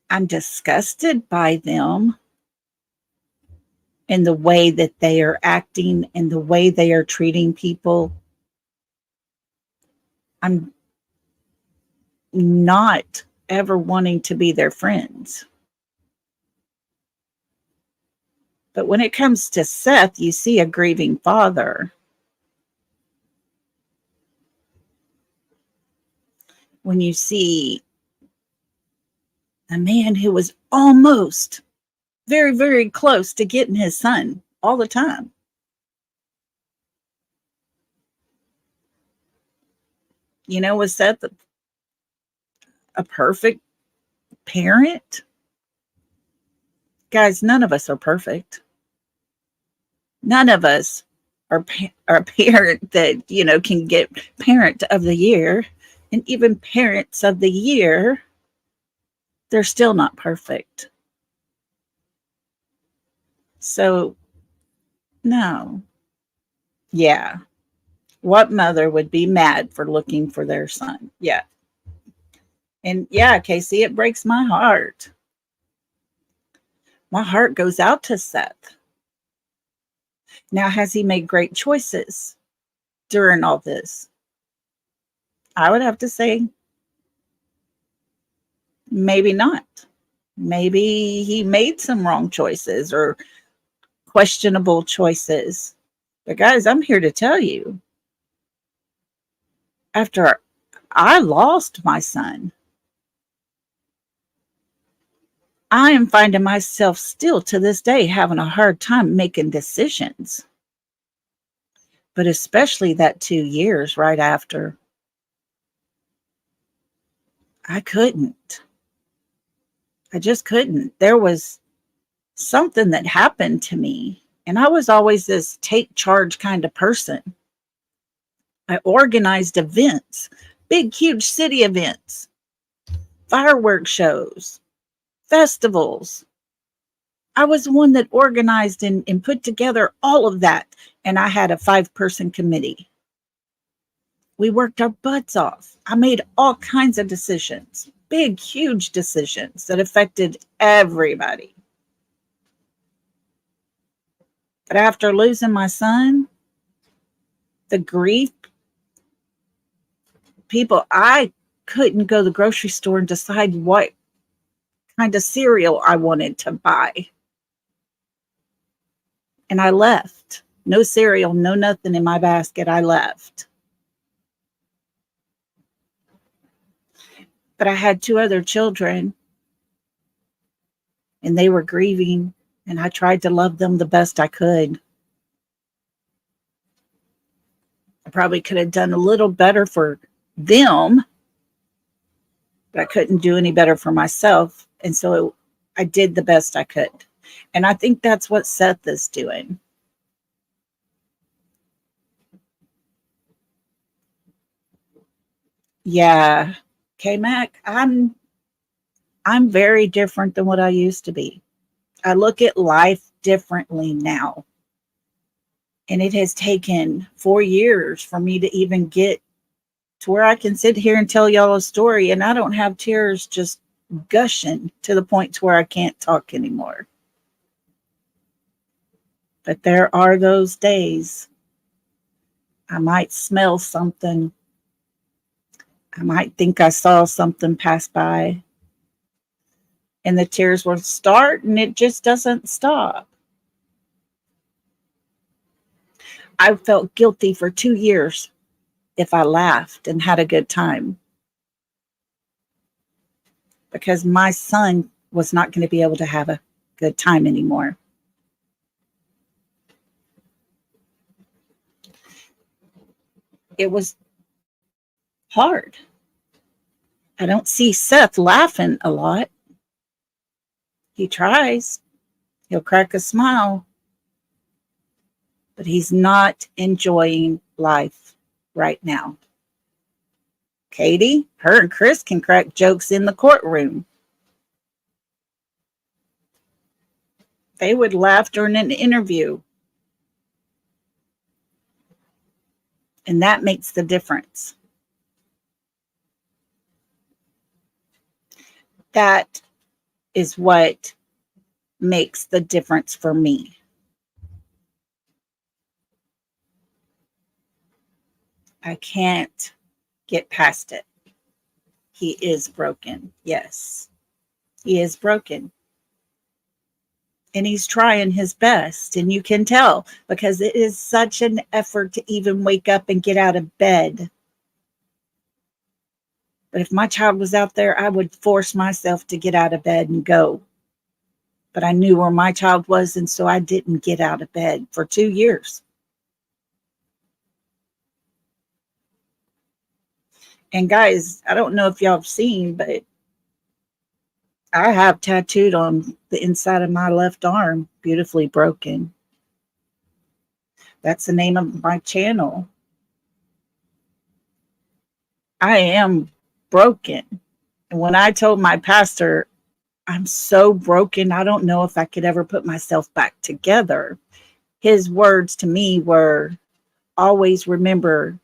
I'm disgusted by them and the way that they are acting and the way they are treating people. I'm not ever wanting to be their friends. But when it comes to Seth, you see a grieving father. When you see a man who was almost very, very close to getting his son all the time. Was Seth a perfect parent? Guys, none of us are perfect. None of us are a parent that, can get parent of the year. And even parents of the year, they're still not perfect. So, no. Yeah. What mother would be mad for looking for their son? Yeah. And yeah, Casey, it breaks my heart. My heart goes out to Seth. Now, has he made great choices during all this? I would have to say maybe not. Maybe he made some wrong choices or questionable choices. But guys, I'm here to tell you, after I lost my son, I am finding myself still to this day having a hard time making decisions. But especially that 2 years right after, I couldn't. I just couldn't. There was something that happened to me, And I was always this take charge kind of person. I organized events, big, huge city events, fireworks shows, festivals. I was the one that organized and put together all of that. And I had a 5-person committee. We worked our butts off. I made all kinds of decisions, big, huge decisions that affected everybody. But after losing my son, the grief, I couldn't go to the grocery store and decide what kind of cereal I wanted to buy. And I left. No cereal, no nothing in my basket. I left. But I had 2 other children, and they were grieving, and I tried to love them the best I could. I probably could have done a little better for them, but I couldn't do any better for myself. And so I did the best I could. And I think that's what Seth is doing. Yeah. K-Mac, I'm very different than what I used to be. I look at life differently now. And it has taken 4 years for me to even get to where I can sit here and tell y'all a story, and I don't have tears just gushing to the point to where I can't talk anymore. But there are those days I might smell something. I might think I saw something pass by, and the tears will start, and it just doesn't stop. I felt guilty for 2 years if I laughed and had a good time, because my son was not going to be able to have a good time anymore. It was hard. I don't see Seth laughing a lot. He tries. He'll crack a smile. But he's not enjoying life right now. Katie, her and Chris can crack jokes in the courtroom. They would laugh during an interview. And that makes the difference. That is what makes the difference for me. I can't get past it. He is broken. Yes, he is broken. And he's trying his best. And you can tell, because it is such an effort to even wake up and get out of bed. But if my child was out there, I would force myself to get out of bed and go. But I knew where my child was, and so I didn't get out of bed for 2 years. And guys, I don't know if y'all have seen, but I have tattooed on the inside of my left arm, beautifully broken. That's the name of my channel. I am broken. And when I told my pastor, I'm so broken, I don't know if I could ever put myself back together, his words to me were, always remember,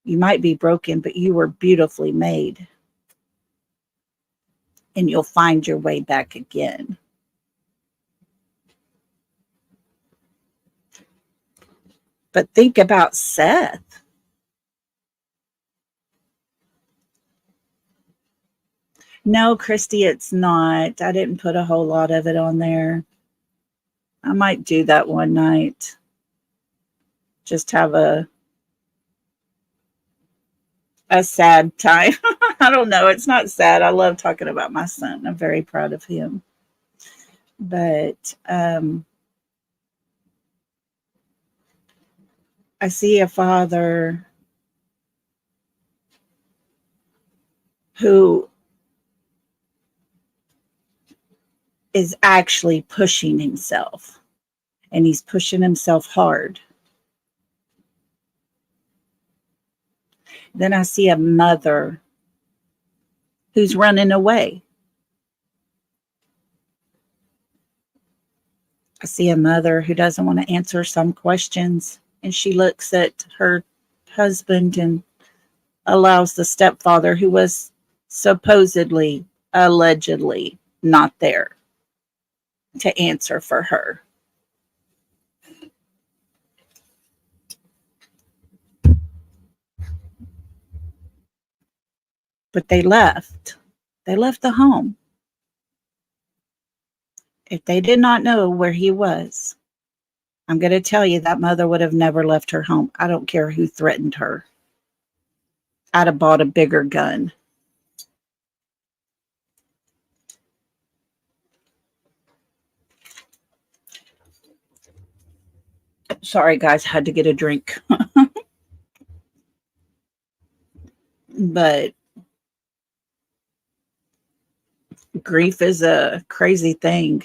you might be broken, but you were beautifully made. And you'll find your way back again. But think about Seth. No, Christy, it's not. I didn't put a whole lot of it on there. I might do that one night. Just have a sad time. I don't know. It's not sad. I love talking about my son. I'm very proud of him. But I see a father who is actually pushing himself. and he's pushing himself hard. Then I see a mother who's running away. I see a mother who doesn't want to answer some questions, and she looks at her husband and allows the stepfather, who was supposedly, allegedly not there, to answer for her. But they left. They left the home. If they did not know where he was, I'm going to tell you that mother would have never left her home. I don't care who threatened her. I'd have bought a bigger gun. Sorry, guys, had to get a drink. But grief is a crazy thing.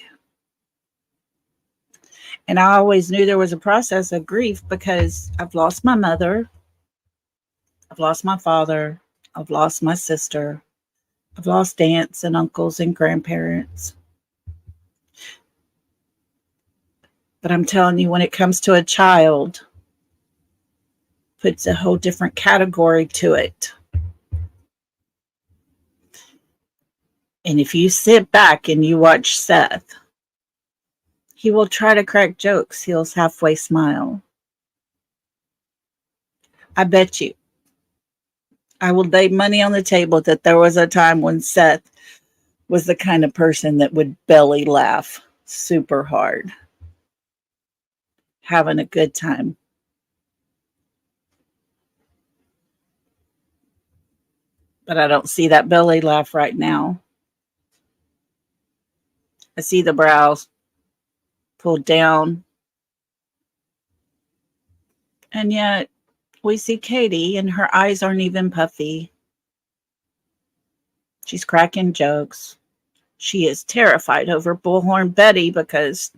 And I always knew there was a process of grief because I've lost my mother. I've lost my father. I've lost my sister. I've lost aunts and uncles and grandparents. But I'm telling you, when it comes to a child, puts a whole different category to it. And if you sit back and you watch Seth, he will try to crack jokes. He'll halfway smile. I bet you, I will lay money on the table that there was a time when Seth was the kind of person that would belly laugh super hard, having a good time. But I don't see that belly laugh right now. I see the brows pulled down. And yet we see Katie and her eyes aren't even puffy. She's cracking jokes. She is terrified over Bullhorn Betty because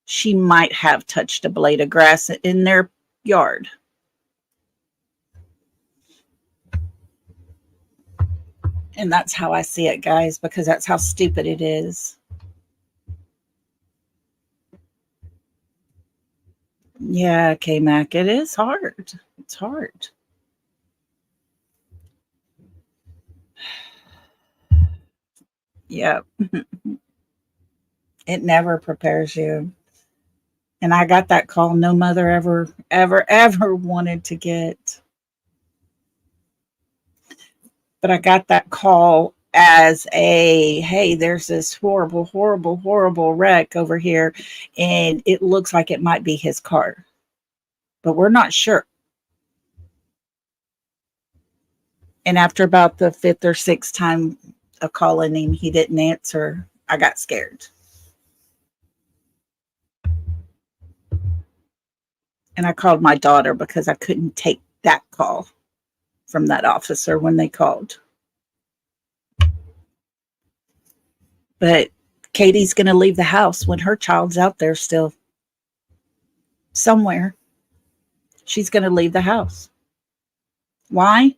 she might have touched a blade of grass in their yard. And that's how I see it, guys, because that's how stupid it is. Yeah, K-Mac, it is hard. It's hard. Yeah. It never prepares you. And I got that call no mother ever wanted to get. But I got that call as a, hey, there's this horrible wreck over here, and it looks like it might be his car. But we're not sure. And after about the fifth or sixth time of calling him, he didn't answer. I got scared. And I called my daughter because I couldn't take that call from that officer when they called. But Katie's going to leave the house when her child's out there still. Somewhere. She's going to leave the house. Why?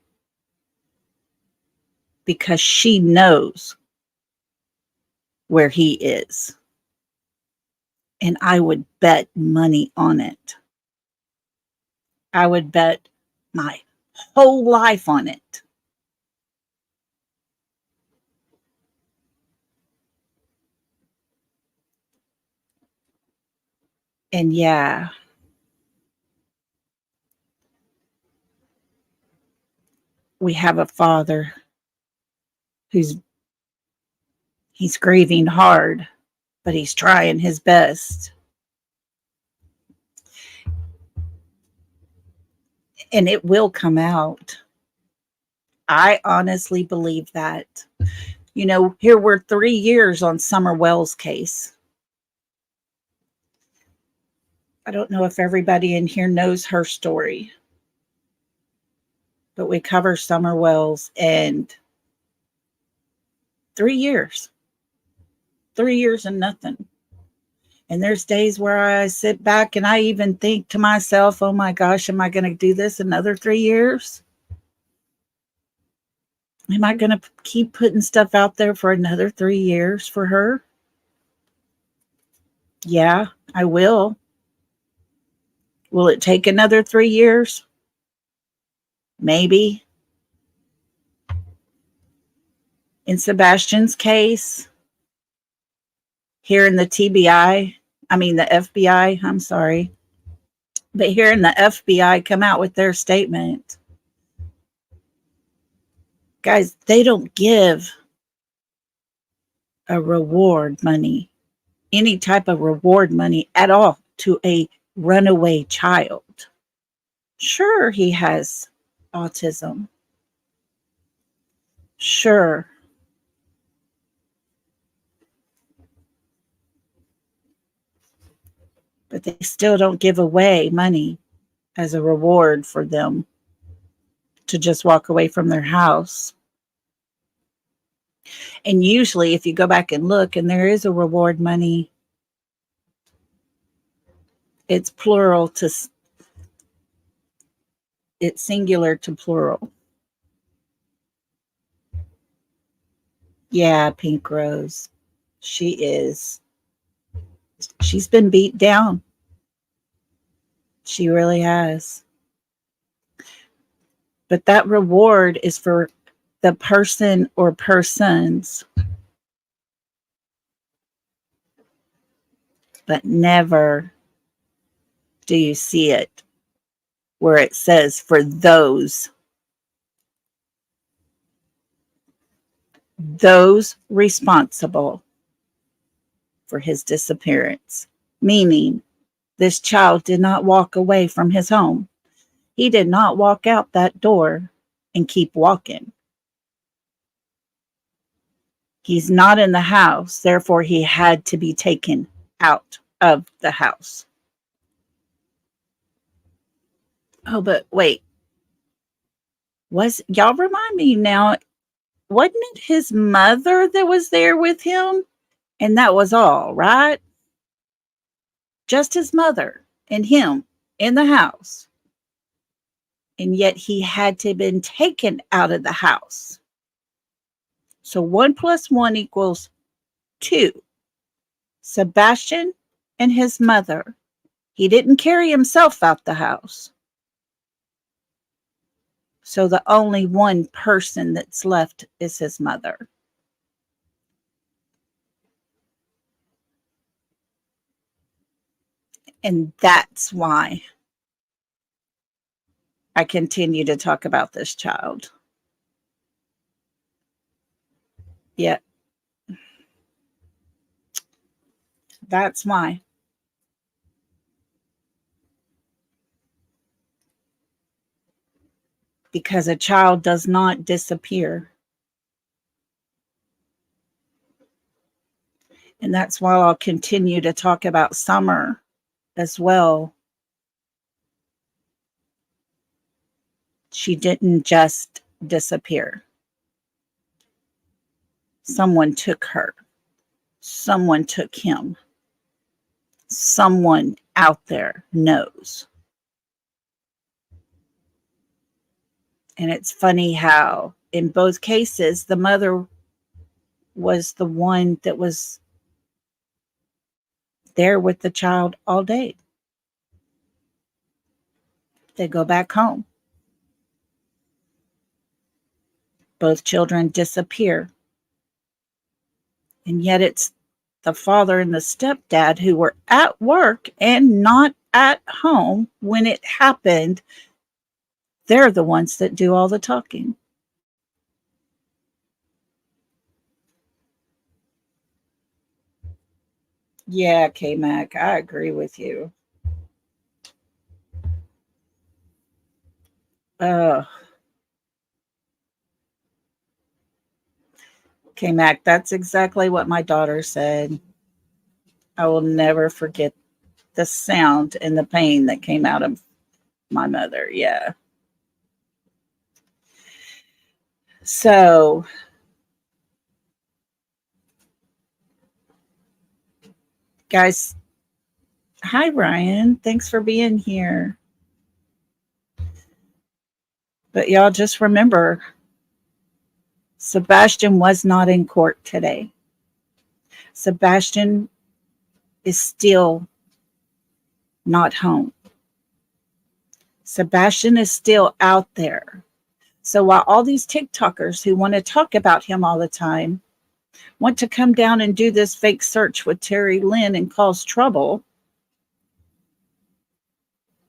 Because she knows where he is. And I would bet money on it. I would bet my whole life on it. And yeah, we have a father he's grieving hard, but he's trying his best. And it will come out. I honestly believe that. You know, here we're 3 years on Summer Wells' case. I don't know if everybody in here knows her story, but we cover Summer Wells, and 3 years. 3 years and nothing. And there's days where I sit back and I even think to myself, oh my gosh, am I going to do this another 3 years? Am I going to keep putting stuff out there for another 3 years for her? Yeah, I will. Will it take another 3 years? Maybe. In Sebastian's case, here in the the FBI, I'm sorry, but hearing the FBI come out with their statement, guys, they don't give a reward money, any type of reward money at all to a runaway child. Sure, he has autism. Sure. But they still don't give away money as a reward for them to just walk away from their house. And usually, if you go back and look, and there is a reward money, it's plural to, it's singular to plural. Yeah, Pink Rose. She is. She's been beat down. She really has. But that reward is for the person or persons, but never do you see it where it says for those responsible for his disappearance. Meaning, this child did not walk away from his home. He did not walk out that door and keep walking. He's not in the house, therefore he had to be taken out of the house. Oh, but wait. Y'all remind me now, wasn't it his mother that was there with him? And that was all, right? Just his mother and him in the house. And yet he had to have been taken out of the house. So 1 + 1 equals 2. Sebastian and his mother. He didn't carry himself out the house. So the only one person that's left is his mother. And that's why I continue to talk about this child. Yeah. That's why. Because a child does not disappear. And that's why I'll continue to talk about Summer as well. She didn't just disappear. Someone took her. Someone took him. Someone out there knows. And it's funny how in both cases, the mother was the one that was there with the child all day. They go back home. Both children disappear. And yet it's the father and the stepdad who were at work and not at home when it happened. They're the ones that do all the talking. Yeah, K-Mac, I agree with you. K-Mac, that's exactly what my daughter said. I will never forget the sound and the pain that came out of my mother. Yeah. So, guys, Hi, Ryan. Thanks for being here. But y'all just remember, Sebastian was not in court today. Sebastian is still not home. Sebastian is still out there. So while all these TikTokers who want to talk about him all the time want to come down and do this fake search with Terry Lynn and cause trouble,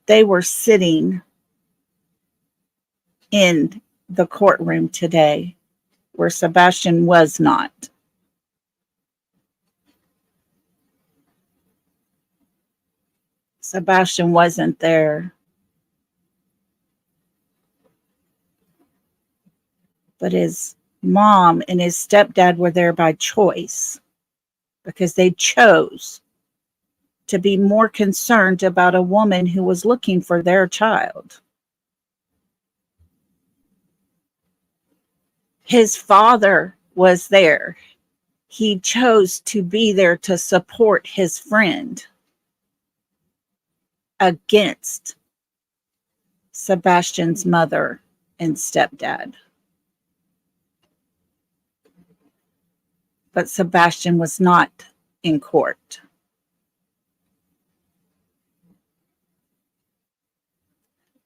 they were sitting in the courtroom today where Sebastian was not. Sebastian wasn't there. But his mom and his stepdad were there by choice because they chose to be more concerned about a woman who was looking for their child. His father was there. He chose to be there to support his friend against Sebastian's mother and stepdad. But Sebastian was not in court.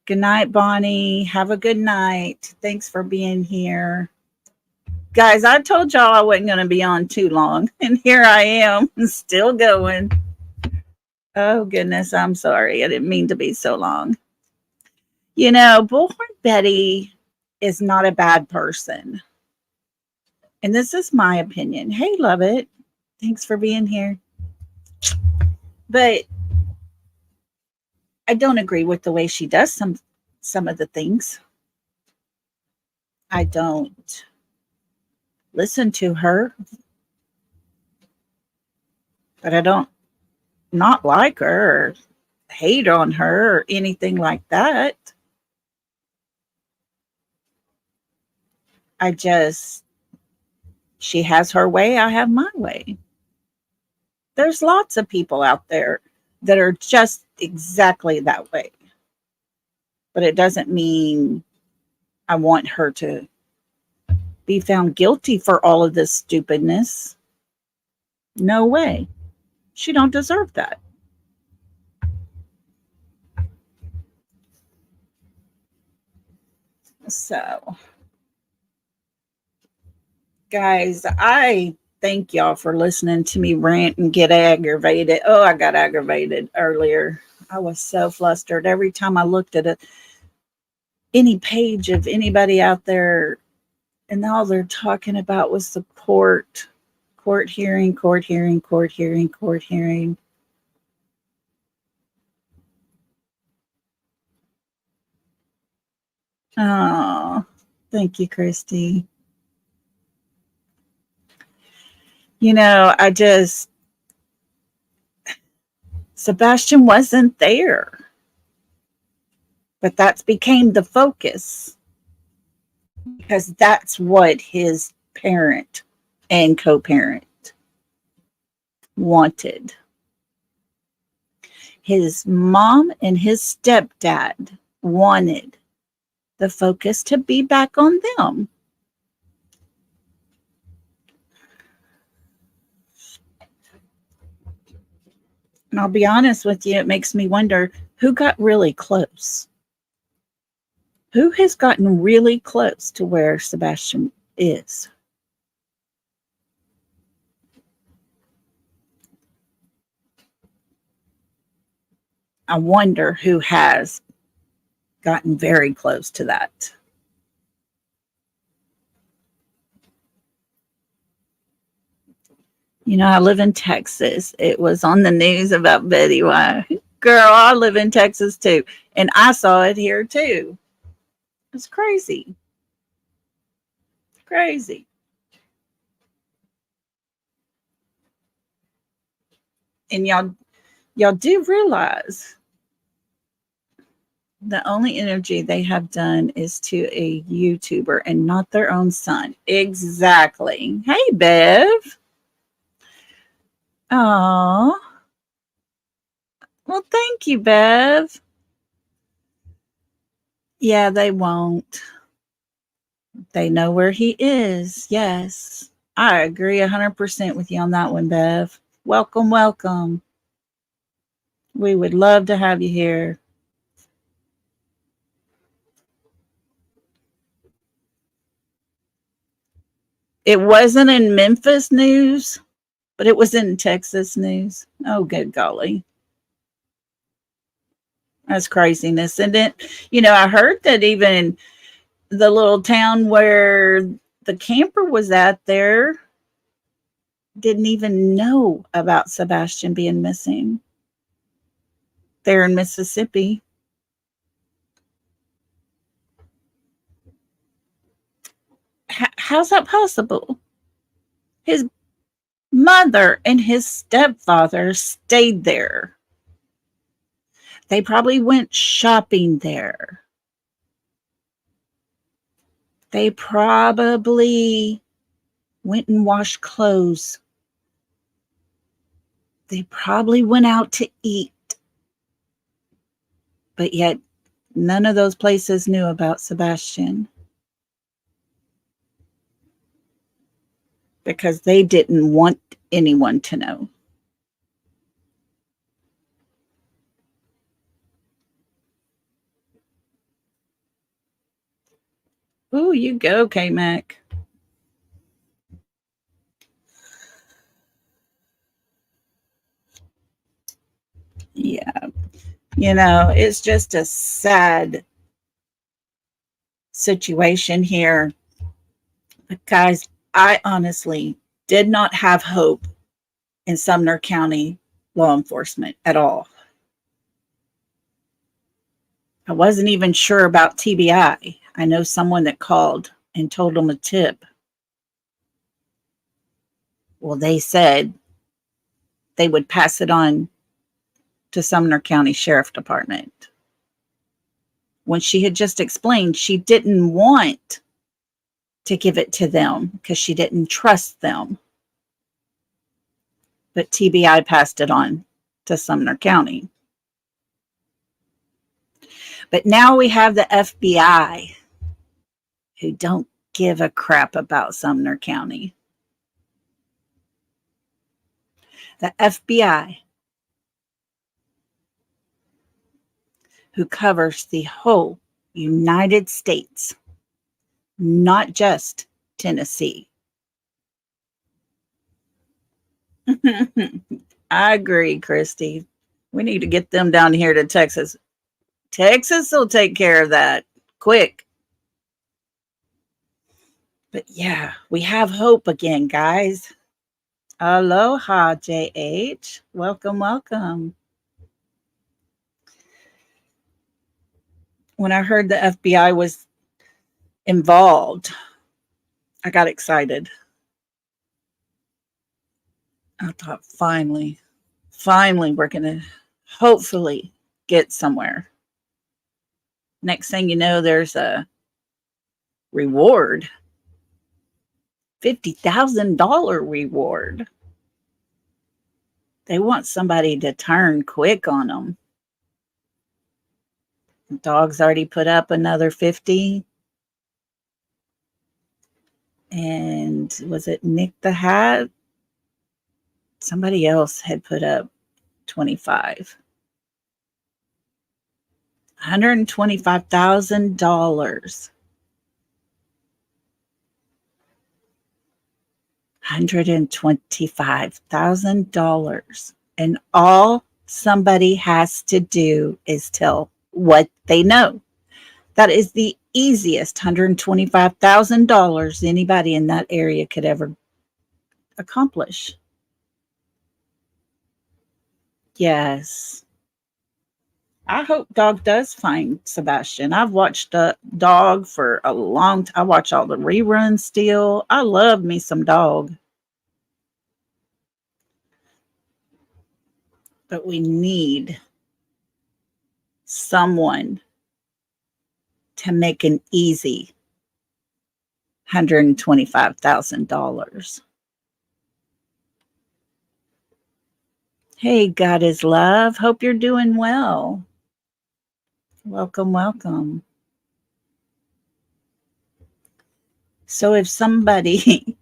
Good night, Bonnie. Have a good night. Thanks for being here. Guys, I told y'all I wasn't going to be on too long, and here I am, still going. Oh, goodness, I'm sorry. I didn't mean to be so long. You know, Bullhorn Betty is not a bad person. And this is my opinion. Hey, love it. Thanks for being here. But I don't agree with the way she does some of the things. I don't listen to her. But I don't not like her or hate on her or anything like that. She has her way, I have my way. There's lots of people out there that are just exactly that way. But it doesn't mean I want her to be found guilty for all of this stupidness. No way. She don't deserve that. So, guys, I thank y'all for listening to me rant and get aggravated. Oh, I got aggravated earlier. I was so flustered every time I looked at any page of anybody out there, and all they're talking about was the court hearing. Oh, thank you, Christy. You know, Sebastian wasn't there, but that became the focus because that's what his parent and co-parent wanted. His mom and his stepdad wanted the focus to be back on them. And I'll be honest with you, it makes me wonder who got really close. Who has gotten really close to where Sebastian is? I wonder who has gotten very close to that. You know, I live in Texas. It was on the news about Betty White. Girl, I live in Texas too. And I saw it here too. It's crazy. Crazy. And y'all do realize the only energy they have done is to a YouTuber and not their own son. Exactly. Hey, Bev. Oh, Well, thank you, Bev. Yeah, they won't. They know where he is. Yes. I agree 100% with you on that one, Bev. Welcome, welcome. We would love to have you here. It wasn't in Memphis news, but it was in Texas news. Oh, good golly. That's craziness. And then, I heard that even the little town where the camper was at there didn't even know about Sebastian being missing there in Mississippi. How's that possible? His mother and his stepfather stayed there. They probably went shopping there. They probably went and washed clothes. They probably went out to eat. But yet, none of those places knew about Sebastian because they didn't want anyone to know. Ooh, you go, K-Mac. Yeah. It's just a sad situation here. But guys, I honestly did not have hope in Sumner County law enforcement at all. I wasn't even sure about TBI. I know someone that called and told them a tip. Well, they said they would pass it on to Sumner County Sheriff Department. When she had just explained she didn't want to give it to them because she didn't trust them. But TBI passed it on to Sumner County. But now we have the FBI who don't give a crap about Sumner County. The FBI who covers the whole United States, not just Tennessee. I agree, Christy. We need to get them down here to Texas. Texas will take care of that quick. But yeah, we have hope again, guys. Aloha, JH. Welcome, welcome. When I heard the FBI was involved, I got excited. I thought, finally, we're going to hopefully get somewhere. Next thing you know, there's a reward. $50,000 reward. They want somebody to turn quick on them. The dog's already put up another 50. And was it Nick the Hat? Somebody else had put up 25. $125,000. $125,000. And all somebody has to do is tell what they know. That is the easiest $125,000 anybody in that area could ever accomplish. Yes. I hope Dog does find Sebastian. I've watched Dog for a long time. I watch all the reruns still. I love me some Dog. But we need someone to make an easy $125,000. Hey, God is love. Hope you're doing well. Welcome, welcome. So, if somebody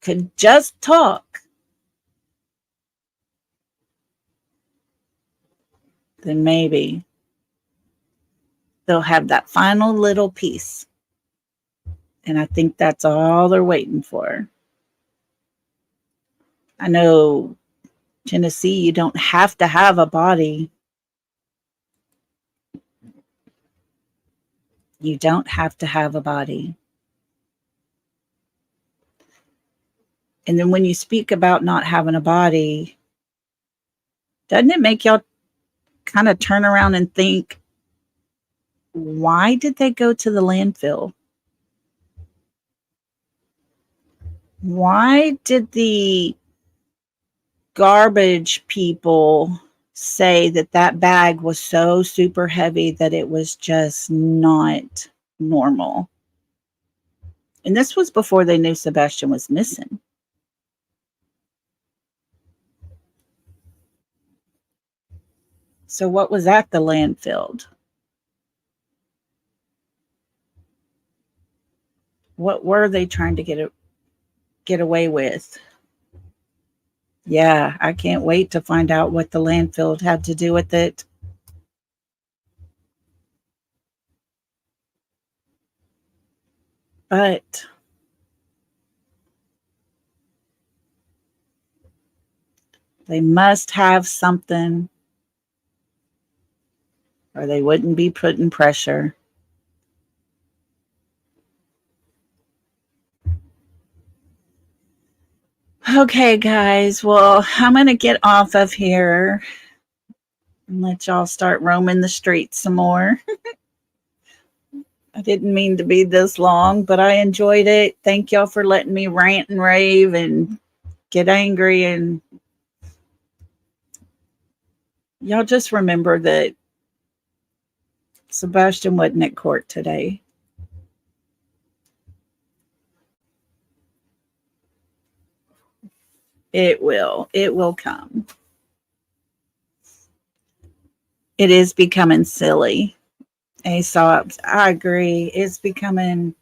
could just talk, then maybe they'll have that final little piece. And I think that's all they're waiting for. I know, Tennessee, you don't have to have a body. You don't have to have a body. And then when you speak about not having a body, doesn't it make y'all kind of turn around and think, why did they go to the landfill? Why did the garbage people say that that bag was so super heavy that it was just not normal? And this was before they knew Sebastian was missing. So what was at the landfill? What were they trying to get away with? Yeah, I can't wait to find out what the landfill had to do with it. But they must have something, or they wouldn't be putting pressure. Okay, guys. Well, I'm going to get off of here and let y'all start roaming the streets some more. I didn't mean to be this long, but I enjoyed it. Thank y'all for letting me rant and rave and get angry. And y'all just remember that Sebastian wasn't at court today. It will come. It is becoming silly. Aesop, I agree. It's becoming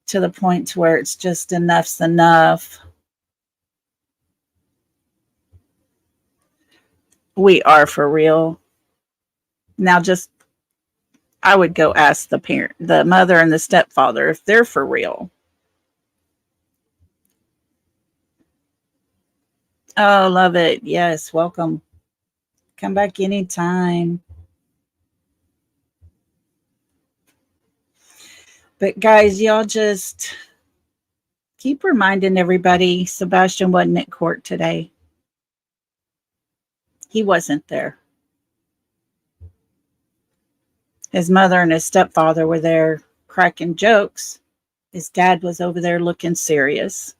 to the point to where it's just enough's enough. We are for real. Now I would go ask the mother and the stepfather if they're for real. Oh, love it. Yes, welcome. Come back anytime. But guys, y'all just keep reminding everybody Sebastian wasn't at court today. He wasn't there. His mother and his stepfather were there cracking jokes. His dad was over there looking serious.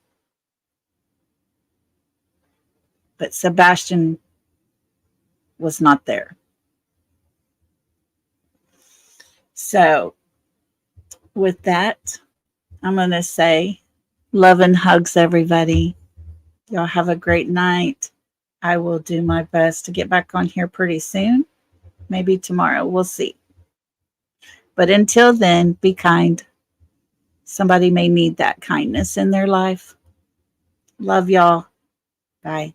But Sebastian was not there. So, with that, I'm going to say love and hugs, everybody. Y'all have a great night. I will do my best to get back on here pretty soon. Maybe tomorrow. We'll see. But until then, be kind. Somebody may need that kindness in their life. Love y'all. Bye.